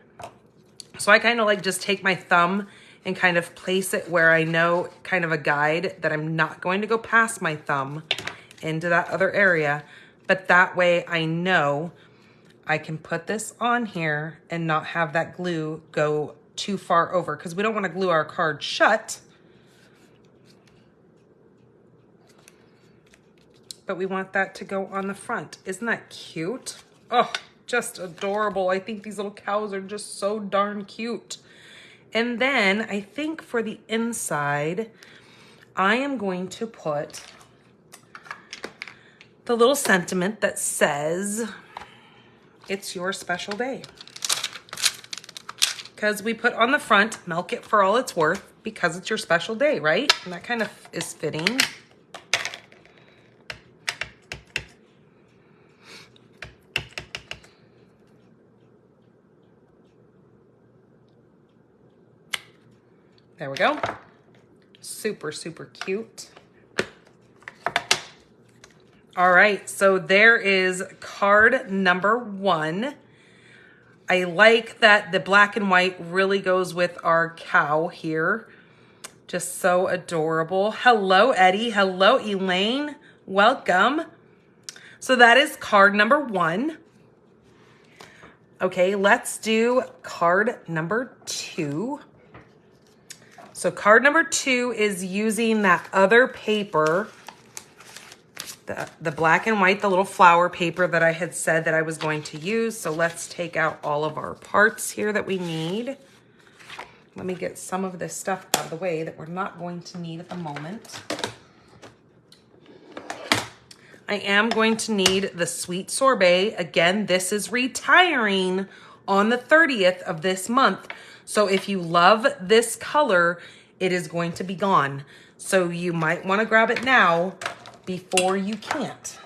So I kind of like just take my thumb and kind of place it where I know, kind of a guide, that I'm not going to go past my thumb into that other area. But that way I know I can put this on here and not have that glue go too far over, because we don't want to glue our card shut. But we want that to go on the front. Isn't that cute? Oh, just adorable. I think these little cows are just so darn cute. And then I think for the inside, I am going to put the little sentiment that says, it's your special day. Because we put on the front, milk it for all it's worth, because it's your special day, right? And that kind of is fitting. There we go. Super, super cute. All right, so there is card number 1. I like that the black and white really goes with our cow here. Just so adorable. Hello, Eddie. Hello, Elaine. Welcome. So that is card number 1. Okay, let's do card number 2. So card number 2 is using that other paper, the black and white, the little flower paper that I had said that I was going to use. So let's take out all of our parts here that we need. Let me get some of this stuff out of the way that we're not going to need at the moment. I am going to need the Sweet Sorbet. Again, this is retiring on the 30th of this month. So if you love this color, it is going to be gone. So you might want to grab it now before you can't.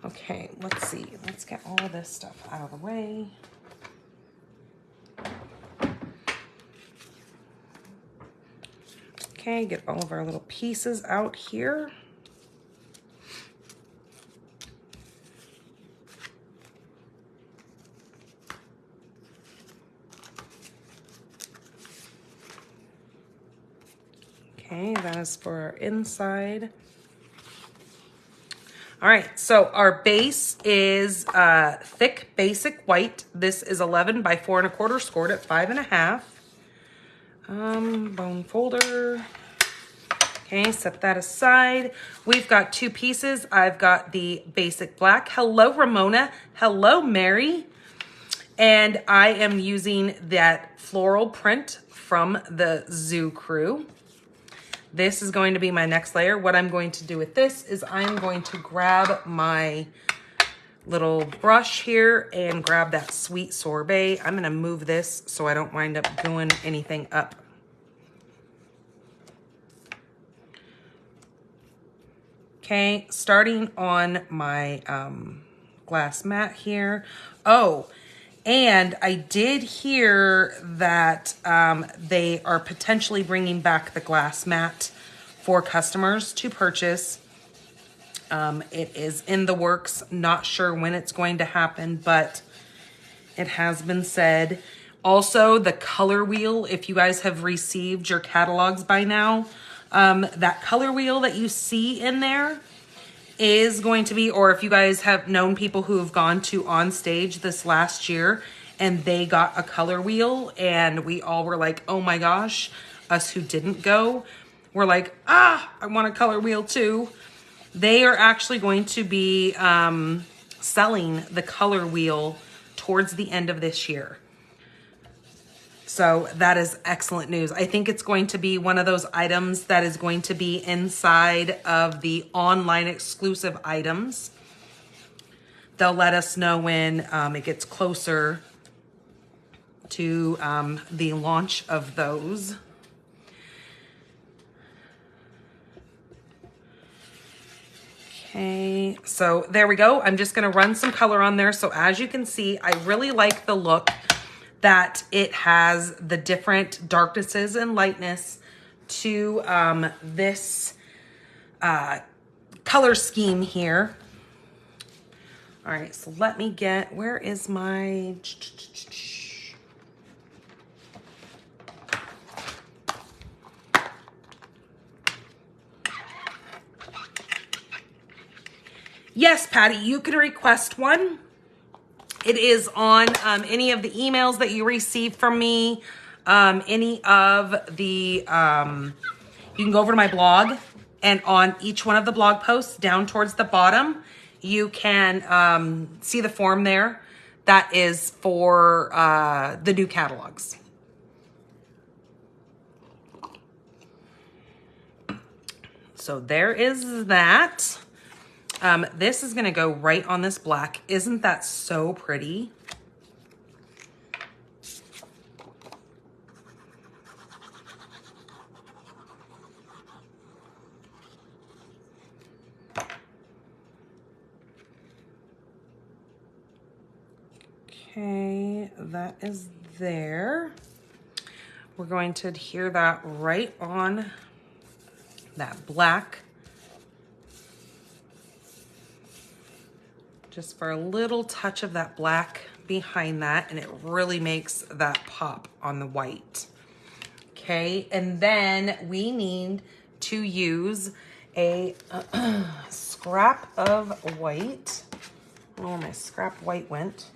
Okay, let's see. Let's get all of this stuff out of the way. Okay, get all of our little pieces out here. Okay, that is for our inside. All right, so our base is thick basic white. This is 11 by 4 1/4, scored at 5.5. Bone folder. Okay, set that aside. We've got 2 pieces. I've got the basic black. Hello, Ramona. Hello, Mary. And I am using that floral print from the Zoo Crew. This is going to be my next layer. What I'm going to do with this is I'm going to grab my little brush here and grab that sweet sorbet. I'm going to move this so I don't wind up doing anything up. Okay, starting on my glass mat here. Oh, and I did hear that they are potentially bringing back the glass mat for customers to purchase. It is in the works. Not sure when it's going to happen, but it has been said. Also, the color wheel, if you guys have received your catalogs by now, that color wheel that you see in there is going to be, or if you guys have known people who have gone to On Stage this last year and they got a color wheel and we all were like, oh my gosh, us who didn't go, we're like, I want a color wheel too. They are actually going to be selling the color wheel towards the end of this year. So that is excellent news. I think it's going to be one of those items that is going to be inside of the online exclusive items. They'll let us know when it gets closer to the launch of those. Okay, so there we go. I'm just gonna run some color on there. So as you can see, I really like the look that it has, the different darknesses and lightness to this color scheme here. All right, so let me get, where is my... Yes, Patty, you can request one. It is on any of the emails that you receive from me, any of the, you can go over to my blog, and on each one of the blog posts down towards the bottom, you can see the form there. That is for the new catalogs. So there is that. This is going to go right on this black. Isn't that so pretty? Okay, that is there. We're going to adhere that right on that black. Just for a little touch of that black behind that, and it really makes that pop on the white. Okay, and then we need to use a scrap of white. I don't know where my scrap white went.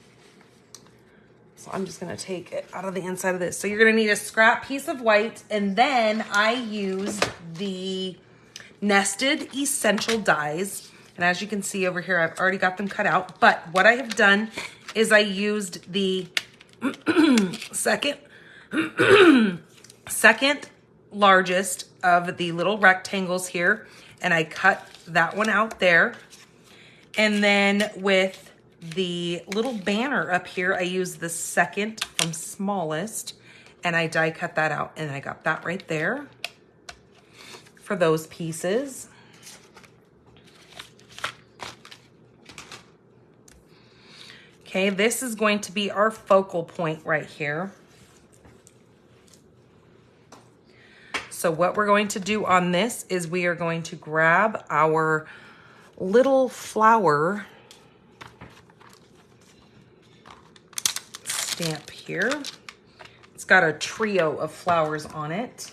So I'm just gonna take it out of the inside of this. So you're gonna need a scrap piece of white, and then I used the nested essential dies. And as you can see over here, I've already got them cut out. But what I have done is I used the second largest of the little rectangles here. And I cut that one out there. And then with the little banner up here, I used the second from smallest. And I die cut that out. And I got that right there for those pieces. Okay, this is going to be our focal point right here. So what we're going to do on this is we are going to grab our little flower stamp here. It's got a trio of flowers on it.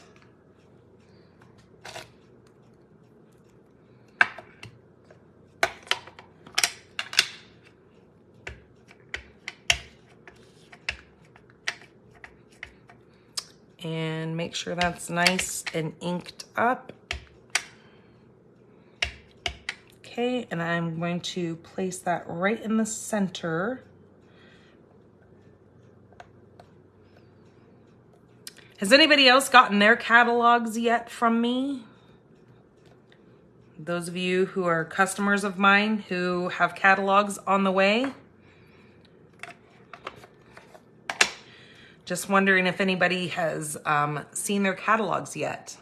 And make sure that's nice and inked up. Okay, and I'm going to place that right in the center. Has anybody else gotten their catalogs yet from me? Those of you who are customers of mine who have catalogs on the way. Just wondering if anybody has seen their catalogs yet.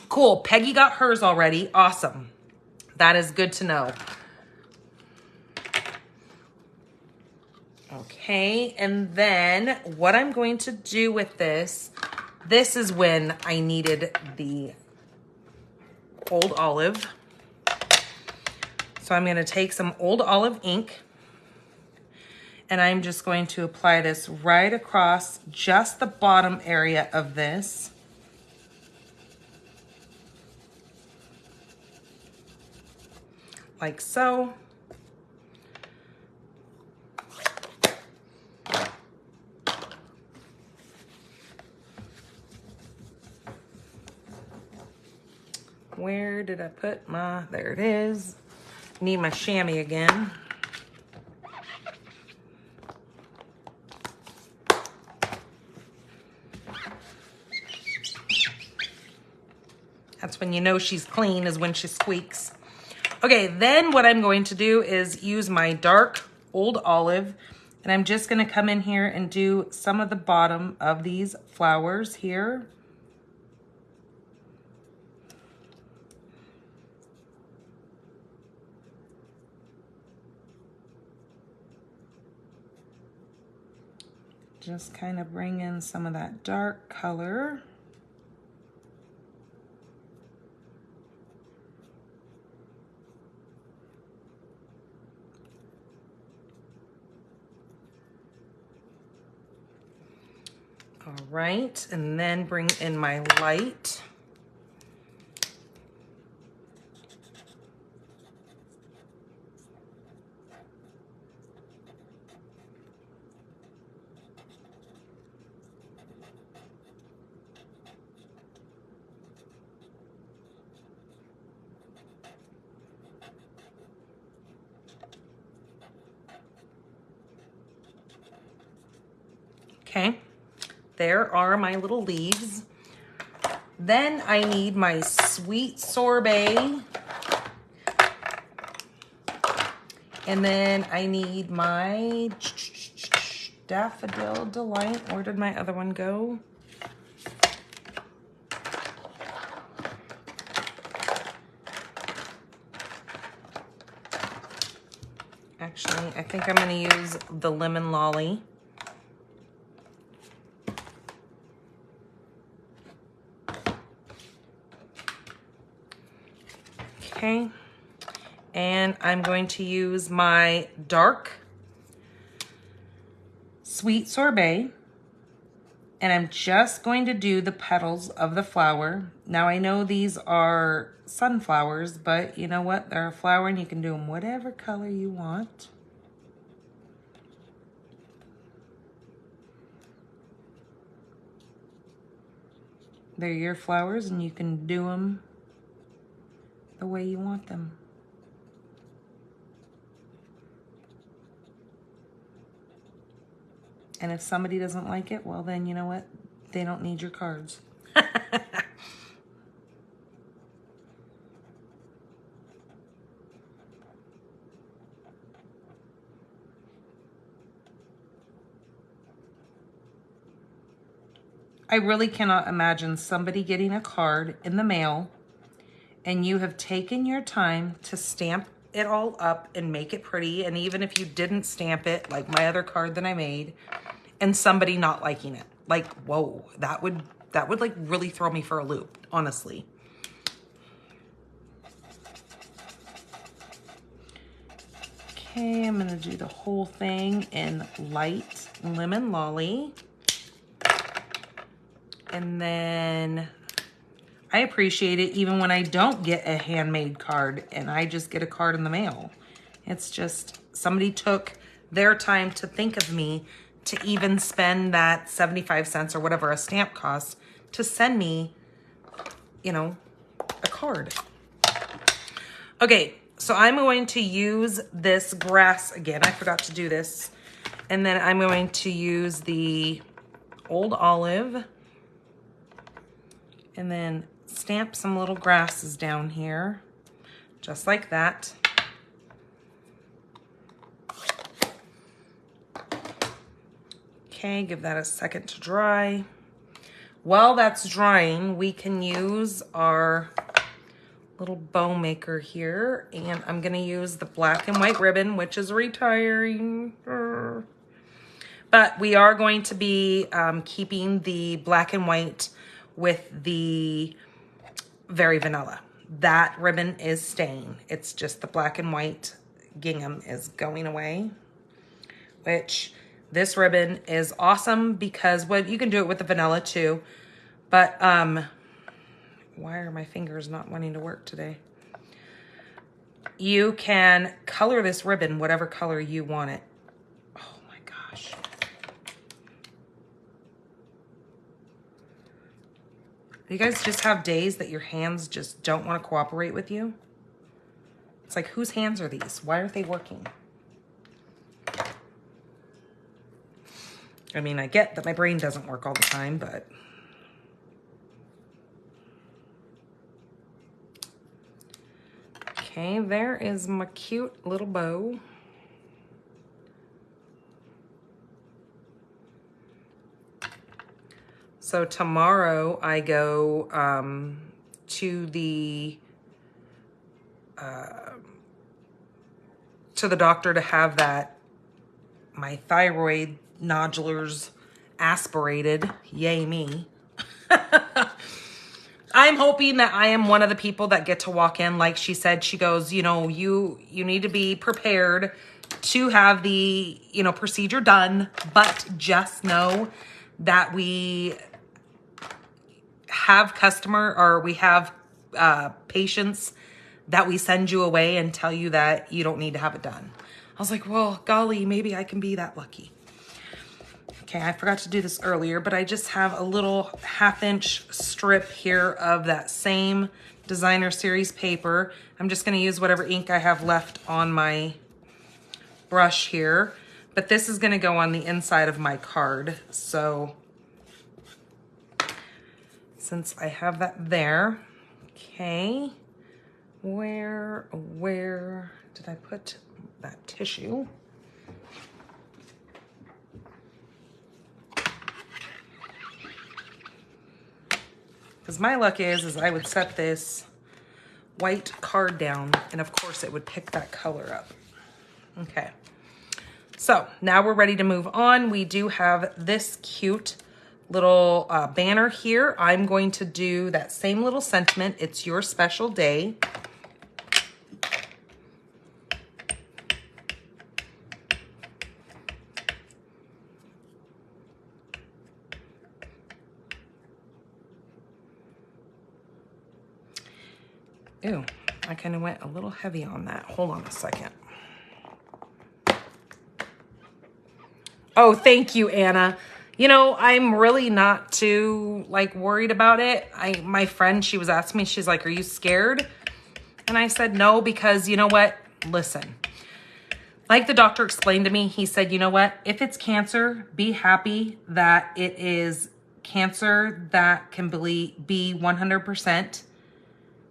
Cool, Peggy got hers already. Awesome. That is good to know. Okay, and then what I'm going to do with this is when I needed the Old Olive. So I'm gonna take some Old Olive ink, and I'm just going to apply this right across just the bottom area of this. Like so. Where did I put my, there it is. Need my chamois again. That's when you know she's clean, is when she squeaks. Okay, then what I'm going to do is use my dark Old Olive, and I'm just gonna come in here and do some of the bottom of these flowers here. Just kind of bring in some of that dark color. All right, and then bring in my light. Okay. There are my little leaves. Then I need my Sweet Sorbet. And then I need my Daffodil Delight. Where did my other one go? Actually, I think I'm going to use the Lemon Lolly. Okay, and I'm going to use my dark Sweet Sorbet, and I'm just going to do the petals of the flower. Now I know these are sunflowers, but you know what? They're a flower and you can do them whatever color you want. They're your flowers and you can do them the way you want them. And if somebody doesn't like it, well then you know what? They don't need your cards. I really cannot imagine somebody getting a card in the mail and you have taken your time to stamp it all up and make it pretty. And even if you didn't stamp it, like my other card that I made, and somebody not liking it, like, whoa, that would like really throw me for a loop, honestly. Okay, I'm gonna do the whole thing in light lemon lolly. And then I appreciate it even when I don't get a handmade card and I just get a card in the mail. It's just somebody took their time to think of me to even spend that 75 cents or whatever a stamp costs to send me, you know, a card. Okay, so I'm going to use this grass again. I forgot to do this. And then I'm going to use the old olive and then stamp some little grasses down here, just like that. Okay, give that a second to dry. While that's drying, we can use our little bow maker here, and I'm gonna use the black and white ribbon, which is retiring. But we are going to be keeping the black and white with the Very Vanilla. That ribbon is staying. It's just the black and white gingham is going away, which this ribbon is awesome because you can do it with the vanilla too, but why are my fingers not wanting to work today? You can color this ribbon whatever color you want it. Oh my gosh. You guys just have days that your hands just don't want to cooperate with you? It's like, whose hands are these? Why aren't they working? I mean, I get that my brain doesn't work all the time, but... Okay, there is my cute little bow. So tomorrow I go to the doctor to have my thyroid nodulars aspirated. Yay me. I'm hoping that I am one of the people that get to walk in. Like she said, she goes, you know, you need to be prepared to have the, you know, procedure done, but just know that we have patients that we send you away and tell you that you don't need to have it done. I was like, well, golly, maybe I can be that lucky. Okay, I forgot to do this earlier, but I just have a little 1/2-inch strip here of that same designer series paper. I'm just gonna use whatever ink I have left on my brush here, but this is gonna go on the inside of my card. So since I have that there, okay, where did I put that tissue? Because my luck is I would set this white card down and of course it would pick that color up. Okay, so now we're ready to move on. We do have this cute little banner here. I'm going to do that same little sentiment. It's your special day. Ew, I kind of went a little heavy on that. Hold on a second. Oh, thank you, Anna. You know, I'm really not too like worried about it. My friend, she was asking me, she's like, are you scared? And I said, no, because you know what? Listen, like the doctor explained to me, he said, you know what? If it's cancer, be happy that it is cancer that can be 100%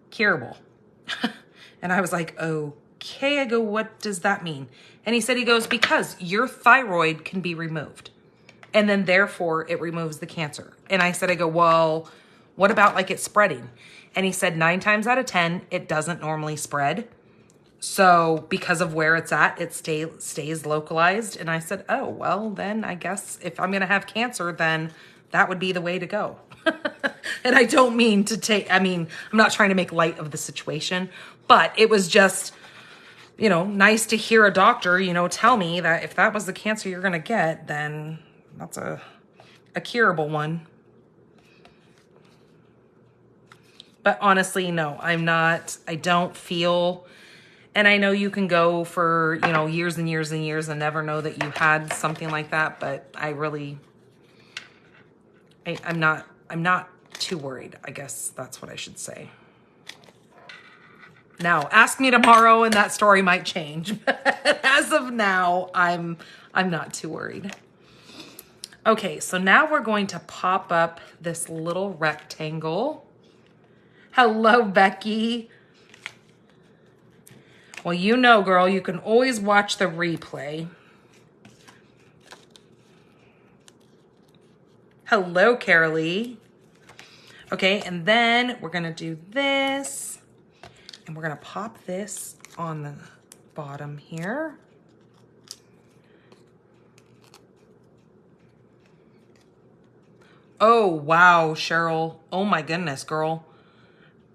curable. And I was like, okay. I go, what does that mean? And he said, because your thyroid can be removed. And then therefore it removes the cancer. And I said, well, what about like it spreading? And he said 9 times out of 10, it doesn't normally spread. So because of where it's at, it stays localized. And I said, oh, well, then I guess if I'm going to have cancer, then that would be the way to go. And I don't mean to I'm not trying to make light of the situation, but it was just, nice to hear a doctor, tell me that if that was the cancer you're going to get, then that's a curable one. But honestly, no, I don't feel, and I know you can go for, years and years and years and never know that you had something like that, but I'm not too worried. I guess that's what I should say. Now, ask me tomorrow and that story might change. But as of now, I'm not too worried. Okay, so now we're going to pop up this little rectangle. Hello, Becky. Well, girl, you can always watch the replay. Hello, Carolee. Okay, and then we're gonna do this, and we're gonna pop this on the bottom here. Oh, wow, Cheryl. Oh my goodness, girl.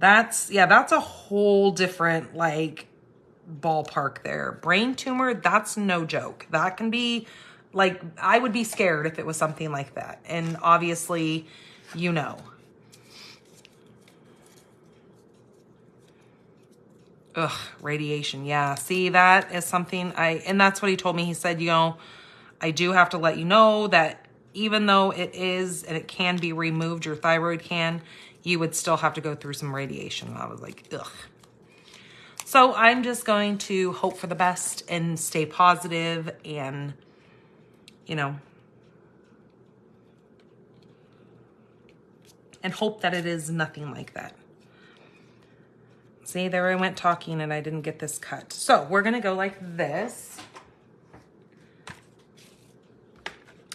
That's a whole different, ballpark there. Brain tumor, that's no joke. That can be, I would be scared if it was something like that. And obviously, Ugh, radiation. Yeah, see, that is something and that's what he told me. He said, I do have to let you know that even though it is, and it can be removed, your thyroid can, you would still have to go through some radiation. And I was like, ugh. So I'm just going to hope for the best and stay positive and, and hope that it is nothing like that. See, there I went talking and I didn't get this cut. So we're going to go like this.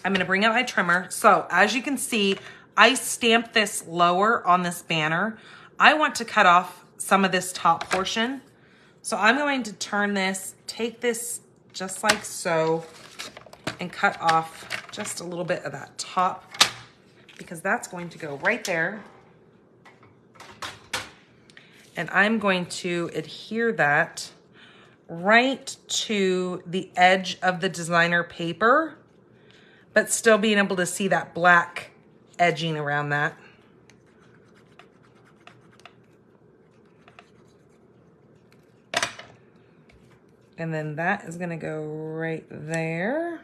I'm going to bring out my trimmer. So as you can see, I stamped this lower on this banner. I want to cut off some of this top portion. So I'm going to turn this, take this just like so, and cut off just a little bit of that top, because that's going to go right there. And I'm going to adhere that right to the edge of the designer paper, but still being able to see that black edging around that. And then that is going to go right there.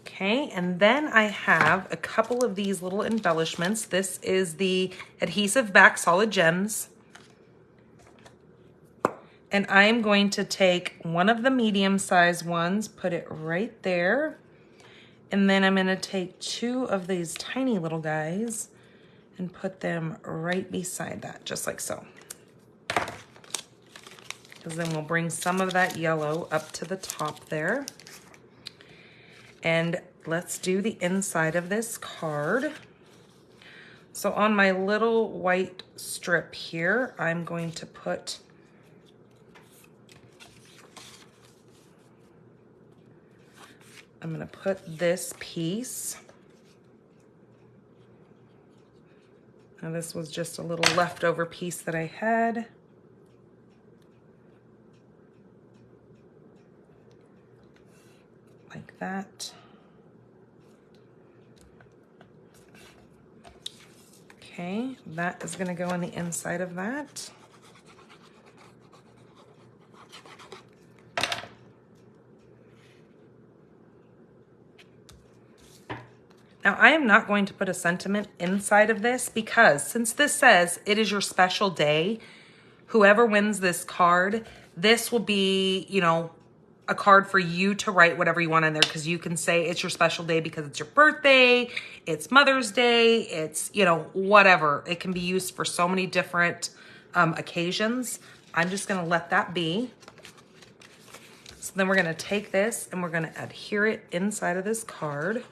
Okay, and then I have a couple of these little embellishments. This is the adhesive back solid gems. And I'm going to take one of the medium-sized ones, put it right there. And then I'm going to take two of these tiny little guys and put them right beside that, just like so. Because then we'll bring some of that yellow up to the top there. And let's do the inside of this card. So on my little white strip here, I'm going to put this piece. Now this was just a little leftover piece that I had. Like that. Okay, that is going to go on the inside of that. Now, I am not going to put a sentiment inside of this because since this says it is your special day, whoever wins this card, this will be, a card for you to write whatever you want in there, because you can say it's your special day because it's your birthday, it's Mother's Day, it's, whatever. It can be used for so many different occasions. I'm just going to let that be. So then we're going to take this and we're going to adhere it inside of this card.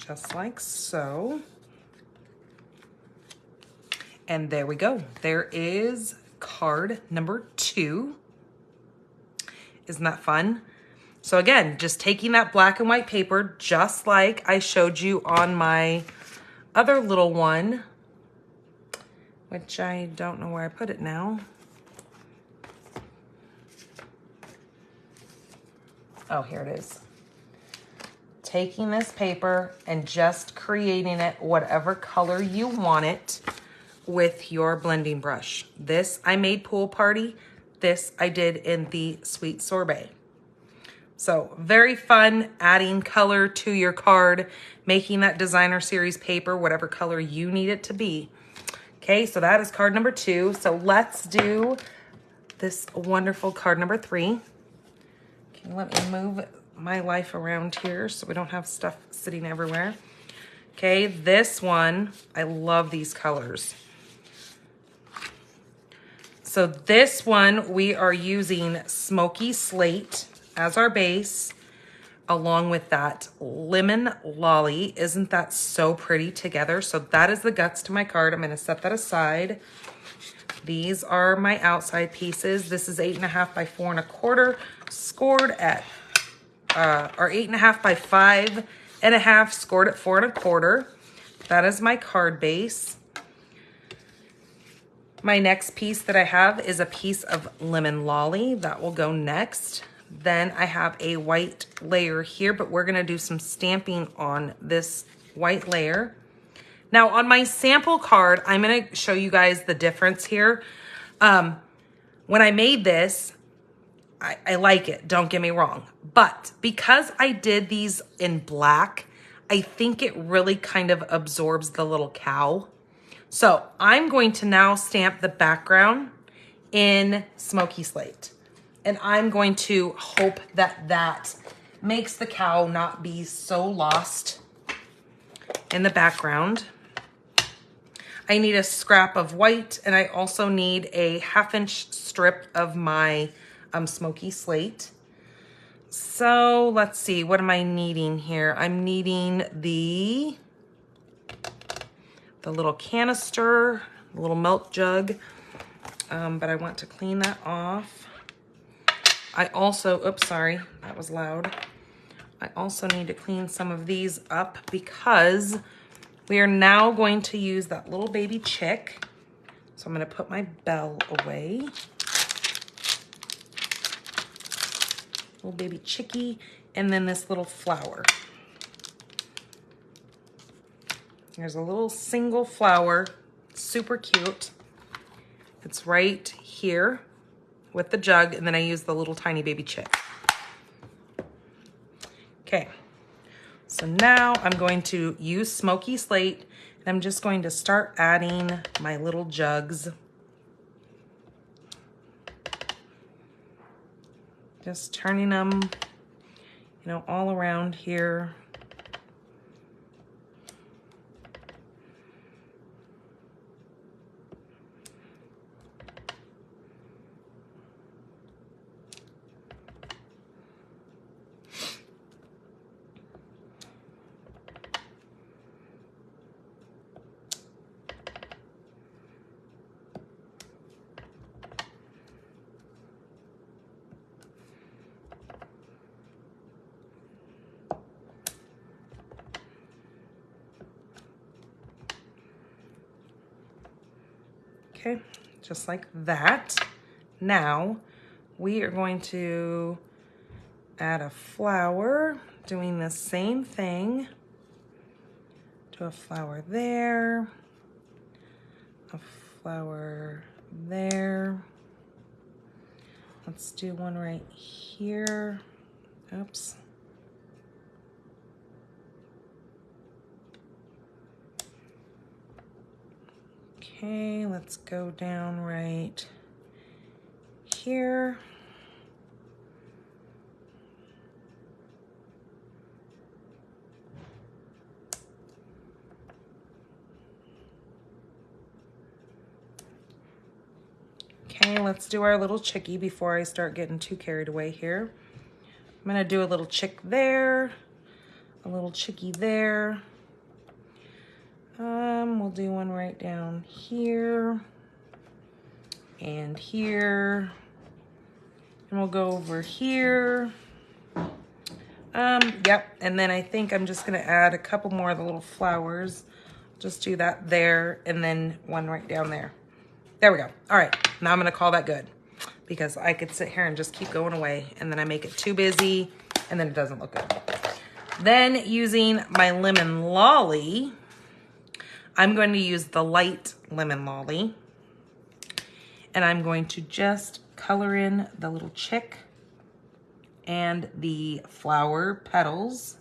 just like so. And there we go. There is card number 2. Isn't that fun? So again, just taking that black and white paper, just like I showed you on my other little one, which I don't know where I put it now. Oh, here it is. Taking this paper and just creating it whatever color you want it with your blending brush. This I made Pool Party. This I did in the Sweet Sorbet. So very fun, adding color to your card, making that designer series paper whatever color you need it to be. Okay, so that is card number 2. So let's do this wonderful card number 3. Okay, let me move my life around here so we don't have stuff sitting everywhere. Okay, this one, I love these colors. So this one, we are using Smoky Slate as our base, along with that Lemon Lolly. Isn't that so pretty together? So that is the guts to my card. I'm gonna set that aside. These are my outside pieces. This is 8.5 by 4 1/4, scored at, or 8.5 by 5.5, scored at 4 1/4. That is my card base. My next piece that I have is a piece of Lemon Lolly. That will go next. Then I have a white layer here, but we're gonna do some stamping on this white layer. Now on my sample card, I'm gonna show you guys the difference here. When I made this, I like it, don't get me wrong. But because I did these in black, I think it really kind of absorbs the little cow. So I'm going to now stamp the background in Smoky Slate. And I'm going to hope that that makes the cow not be so lost in the background. I need a scrap of white, and I also need a 1/2-inch strip of my Smoky Slate. So let's see, what am I needing here? I'm needing the little canister, the little milk jug, but I want to clean that off. I also, oops, sorry, that was loud. I also need to clean some of these up because we are now going to use that little baby chick. So I'm gonna put my bell away. Little baby chickie, and then this little flower. There's a little single flower, super cute. It's right here with the jug, and then I use the little tiny baby chick. Okay, so now I'm going to use Smoky Slate, and I'm just going to start adding my little jugs. Just turning them, you know, all around here. Okay, just like that. Now we are going to add a flower, doing the same thing. Do a flower there, a flower there. Let's do one right here. Oops. Okay, let's go down right here. Okay, let's do our little chickie before I start getting too carried away here. I'm gonna do a little chick there, a little chickie there. We'll do one right down here and here. And we'll go over here. Yep, and then I think I'm just gonna add a couple more of the little flowers. Just do that there, and then one right down there. There we go. All right, now I'm gonna call that good, because I could sit here and just keep going away, and then I make it too busy, and then it doesn't look good. Then using my lemon lolly, I'm going to use the light lemon lolly, and I'm going to just color in the little chick and the flower petals.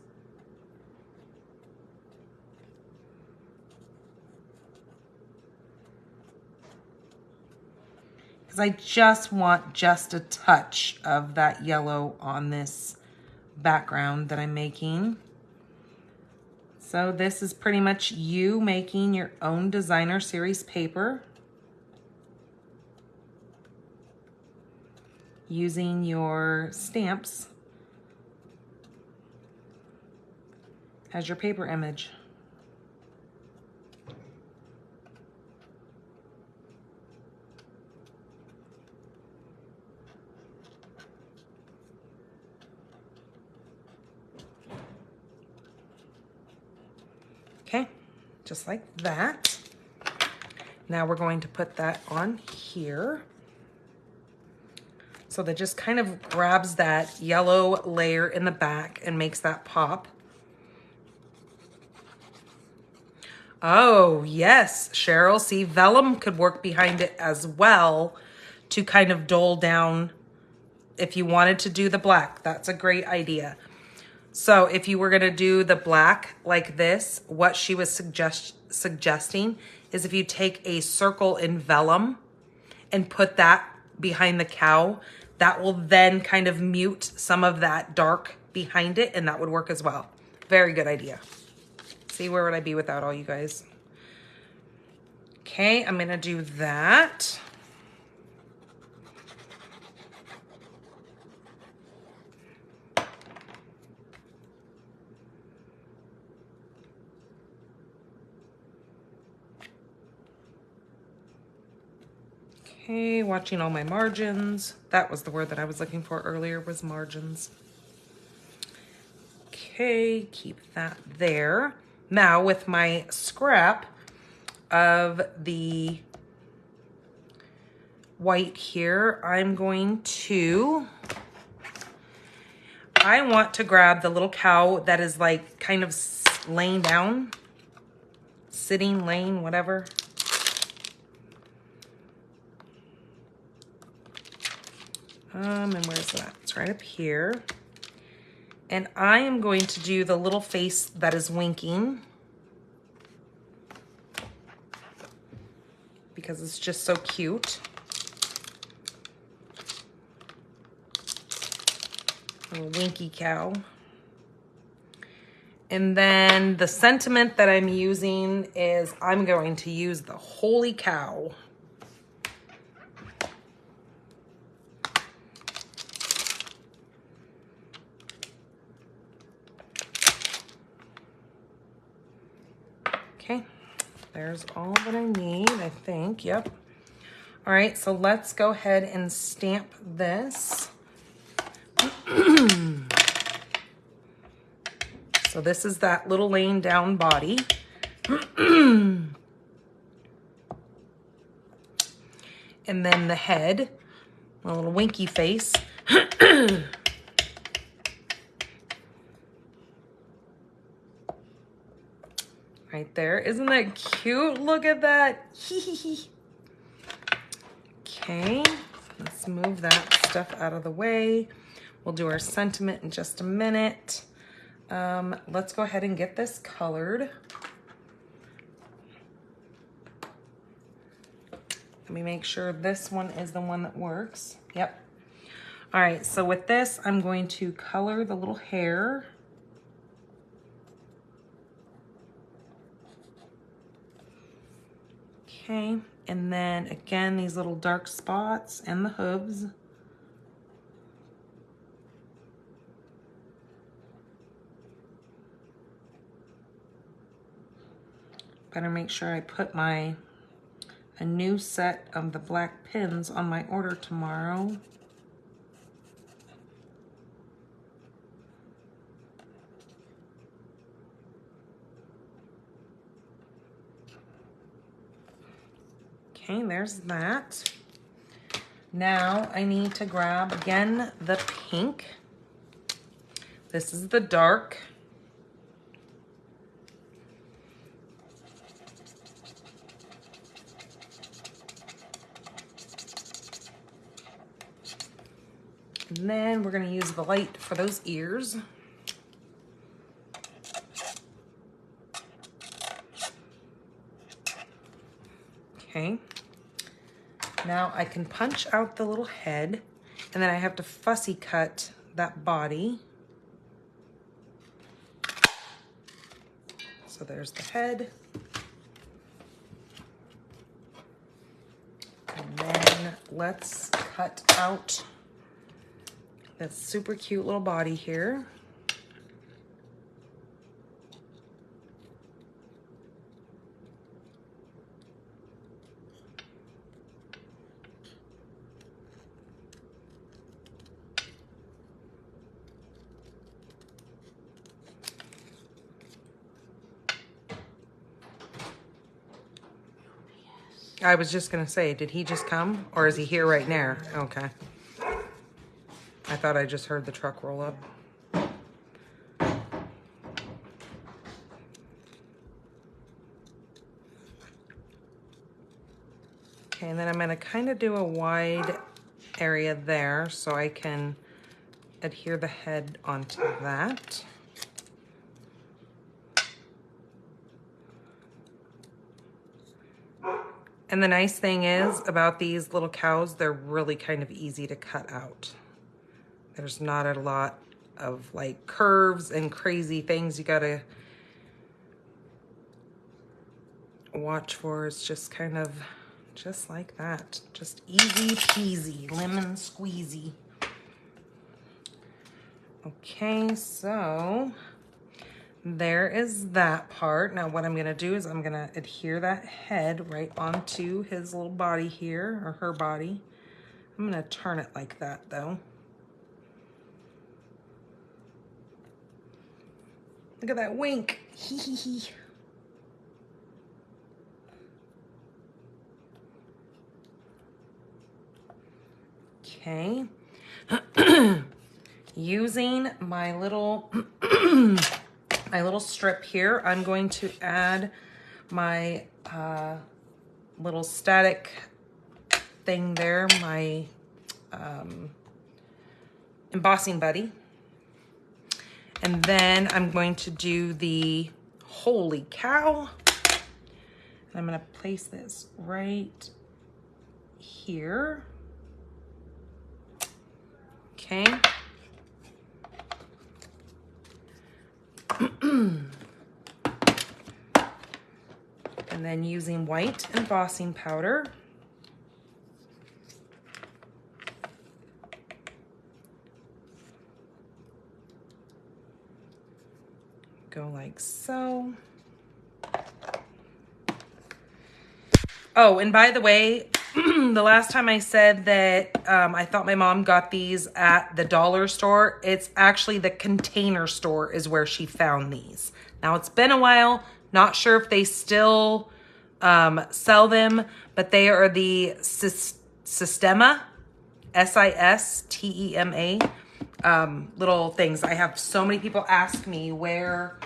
Because I just want just a touch of that yellow on this background that I'm making. So this is pretty much you making your own designer series paper, using your stamps as your paper image. Okay, just like that. Now we're going to put that on here. So that just kind of grabs that yellow layer in the back and makes that pop. Oh, yes, Cheryl. See, vellum could work behind it as well to kind of dull down if you wanted to do the black. That's a great idea. So if you were going to do the black like this, what she was suggesting is if you take a circle in vellum and put that behind the cow, that will then kind of mute some of that dark behind it, and that would work as well. Very good idea. See, where would I be without all you guys? Okay, I'm gonna do that. Okay, watching all my margins. That was the word that I was looking for earlier, was margins. Okay, keep that there. Now with my scrap of the white here, I want to grab the little cow that is like kind of laying down, sitting, laying, whatever. And where's that? It's right up here. And I am going to do the little face that is winking, because it's just so cute. Little winky cow. And then the sentiment that I'm using is I'm going to use the holy cow. Okay, there's all that I need, I think. Yep. All right, so let's go ahead and stamp this. So this is that little laying down body. And then the head, a little winky face. Right there. Isn't that cute? Look at that. Okay, let's move that stuff out of the way. We'll do our sentiment in just a minute. Let's go ahead and get this colored. Let me make sure this one is the one that works. Yep. All right, so with this, I'm going to color the little hair. Okay, and then again, these little dark spots and the hooves. Better make sure I put a new set of the black pins on my order tomorrow. Okay, there's that. Now I need to grab, again, the pink. This is the dark. And then we're gonna use the light for those ears. Okay. Now I can punch out the little head, and then I have to fussy cut that body. So there's the head. And then let's cut out that super cute little body here. I was just gonna say, did he just come or is he here right now? Okay. I thought I just heard the truck roll up. Okay, and then I'm gonna kind of do a wide area there so I can adhere the head onto that. And the nice thing is about these little cows, they're really kind of easy to cut out. There's not a lot of like curves and crazy things you gotta watch for. It's just kind of just like that. Just easy peasy, lemon squeezy. Okay, so there is that part. Now what I'm gonna do is I'm gonna adhere that head right onto his little body here, or her body. I'm gonna turn it like that though. Look at that wink. Hee hee hee. Okay. Using my little my little strip here, I'm going to add my little static thing there, my embossing buddy. And then I'm going to do the holy cow. And I'm gonna place this right here. Okay. And then using white embossing powder, go like so. Oh, and by the way, the last time I said that I thought my mom got these at the dollar store, it's actually the Container Store is where she found these. Now it's been a while, not sure if they still sell them, but they are the Sistema, S-I-S-T-E-M-A little things. I have so many people ask me where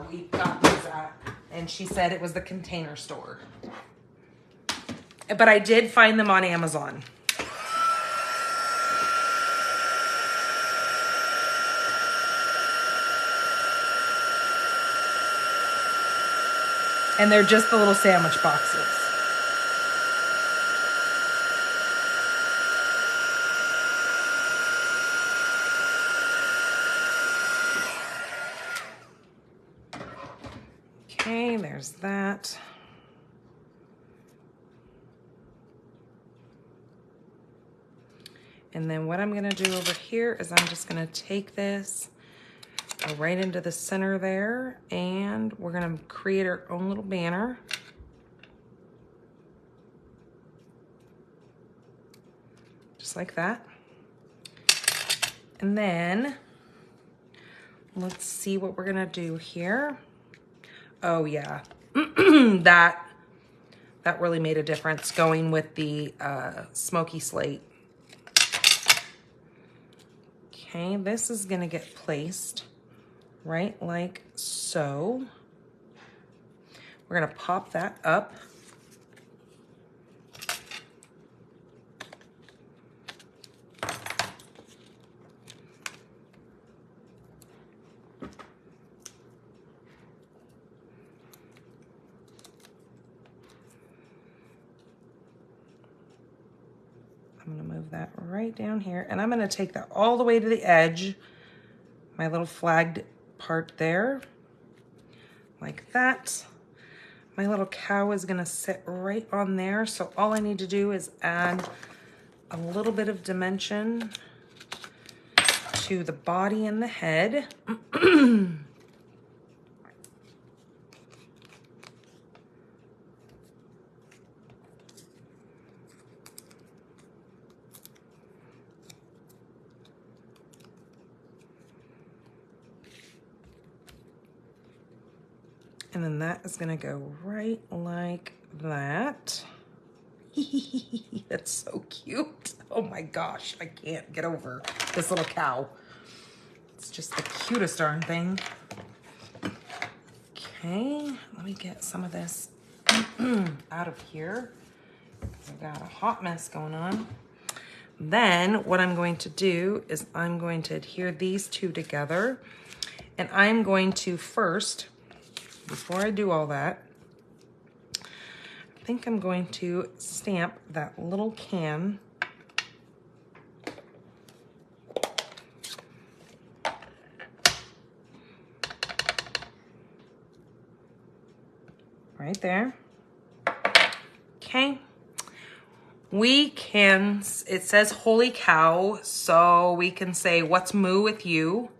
we got these at, and she said it was the Container Store. But I did find them on Amazon. And they're just the little sandwich boxes. Okay, there's that. And then what I'm gonna do over here is I'm just gonna take this Go right into the center there, and we're gonna create our own little banner. Just like that. And then let's see what we're gonna do here. Oh yeah, that really made a difference going with the smoky slate. Okay, this is gonna get placed right like so. We're gonna pop that up. I'm gonna move that right down here, and I'm gonna take that all the way to the edge, my little flagged part there, like that. My little cow is gonna sit right on there, so all I need to do is add a little bit of dimension to the body and the head. And then that is gonna go right like that. That's so cute. Oh my gosh, I can't get over this little cow. It's just the cutest darn thing. Okay, let me get some of this out of here. I've got a hot mess going on. Then what I'm going to do is I'm going to adhere these two together, and I'm going to first, before I do all that, I think I'm going to stamp that little can right there. Okay. We can, it says holy cow, so we can say what's moo with you.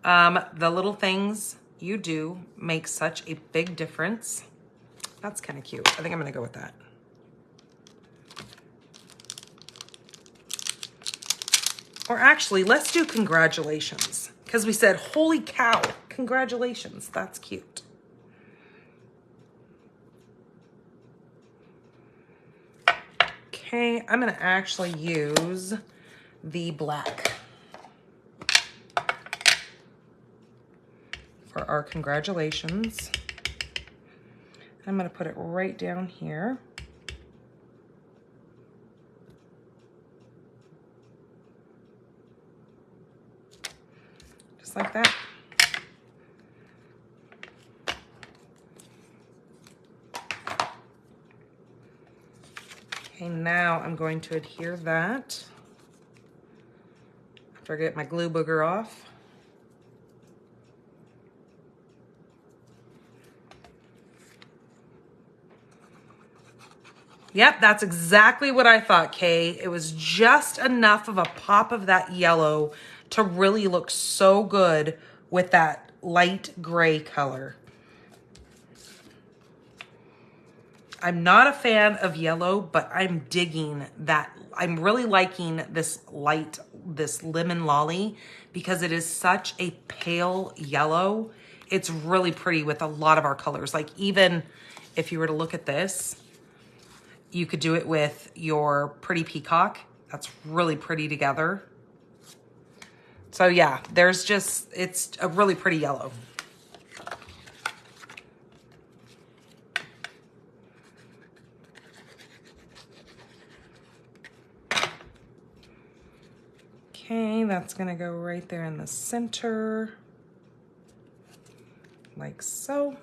The little things you do make such a big difference. That's kind of cute. I think I'm gonna go with that. Or actually, let's do congratulations, because we said holy cow, congratulations. That's cute. Okay, I'm gonna actually use the black for our congratulations. I'm gonna put it right down here. Just like that. Okay, now I'm going to adhere that after I get my glue booger off. Yep, that's exactly what I thought, Kay. It was just enough of a pop of that yellow to really look so good with that light gray color. I'm not a fan of yellow, but I'm digging that. I'm really liking this light, this lemon lolly, because it is such a pale yellow. It's really pretty with a lot of our colors. Like even if you were to look at this, you could do it with your pretty peacock. That's really pretty together. So yeah, there's just, it's a really pretty yellow. Okay, that's gonna go right there in the center, like so.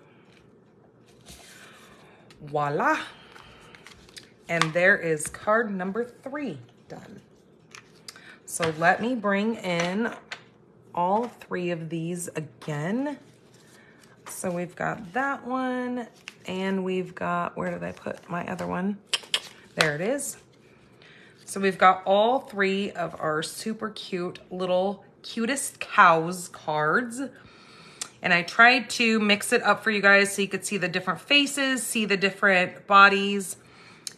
Voila. And there is card number 3 done. So let me bring in all 3 of these again. So we've got that one, and we've got, where did I put my other one? There it is. So we've got all 3 of our super cute little Cutest Cows cards. And I tried to mix it up for you guys so you could see the different faces, see the different bodies,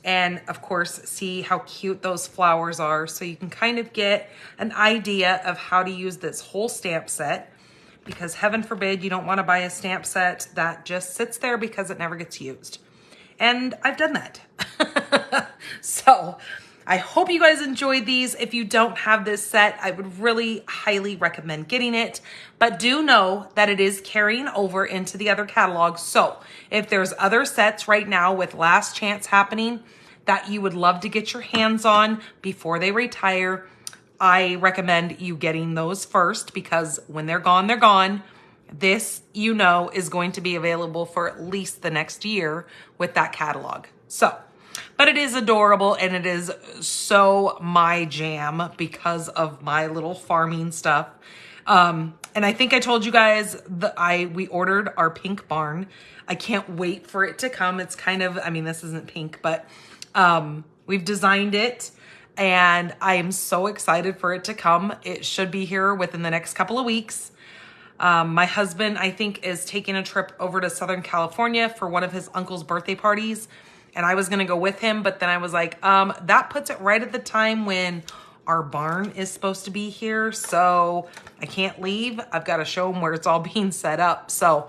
and of course, see how cute those flowers are. So you can kind of get an idea of how to use this whole stamp set, because heaven forbid you don't want to buy a stamp set that just sits there because it never gets used. And I've done that. So I hope you guys enjoyed these. If you don't have this set, I would really highly recommend getting it. But do know that it is carrying over into the other catalogs. So if there's other sets right now with last chance happening that you would love to get your hands on before they retire, I recommend you getting those first, because when they're gone, they're gone. This, you know, is going to be available for at least the next year with that catalog. So, but it is adorable, and it is so my jam because of my little farming stuff. And I think I told you guys that we ordered our pink barn. I can't wait for it to come. It's kind of, I mean, this isn't pink, but we've designed it, and I am so excited for it to come. It should be here within the next couple of weeks. My husband, I think, is taking a trip over to Southern California for one of his uncle's birthday parties. And I was going to go with him, but then I was like, that puts it right at the time when our barn is supposed to be here. So I can't leave. I've got to show him where it's all being set up. So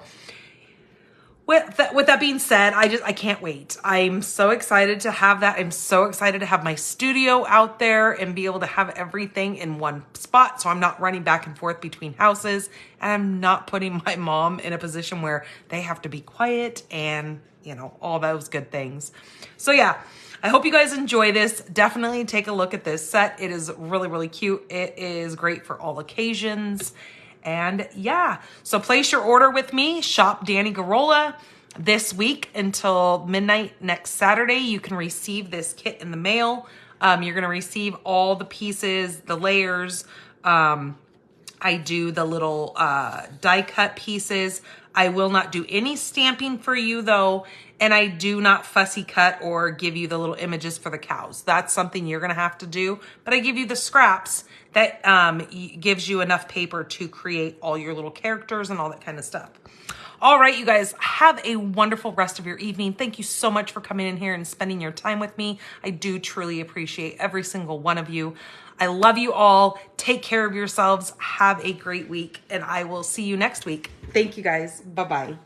with that being said, I can't wait. I'm so excited to have that. I'm so excited to have my studio out there and be able to have everything in one spot, so I'm not running back and forth between houses, and I'm not putting my mom in a position where they have to be quiet and, you know, all those good things. So yeah, I hope you guys enjoy this. Definitely take a look at this set. It is really, really cute. It is great for all occasions. And yeah, so place your order with me. Shop Danny Garola this week until midnight next Saturday. You can receive this kit in the mail. You're going to receive all the pieces, the layers. I do the little die cut pieces. I will not do any stamping for you though. And I do not fussy cut or give you the little images for the cows. That's something you're going to have to do. But I give you the scraps that gives you enough paper to create all your little characters and all that kind of stuff. All right, you guys, have a wonderful rest of your evening. Thank you so much for coming in here and spending your time with me. I do truly appreciate every single one of you. I love you all. Take care of yourselves. Have a great week, and I will see you next week. Thank you, guys. Bye-bye.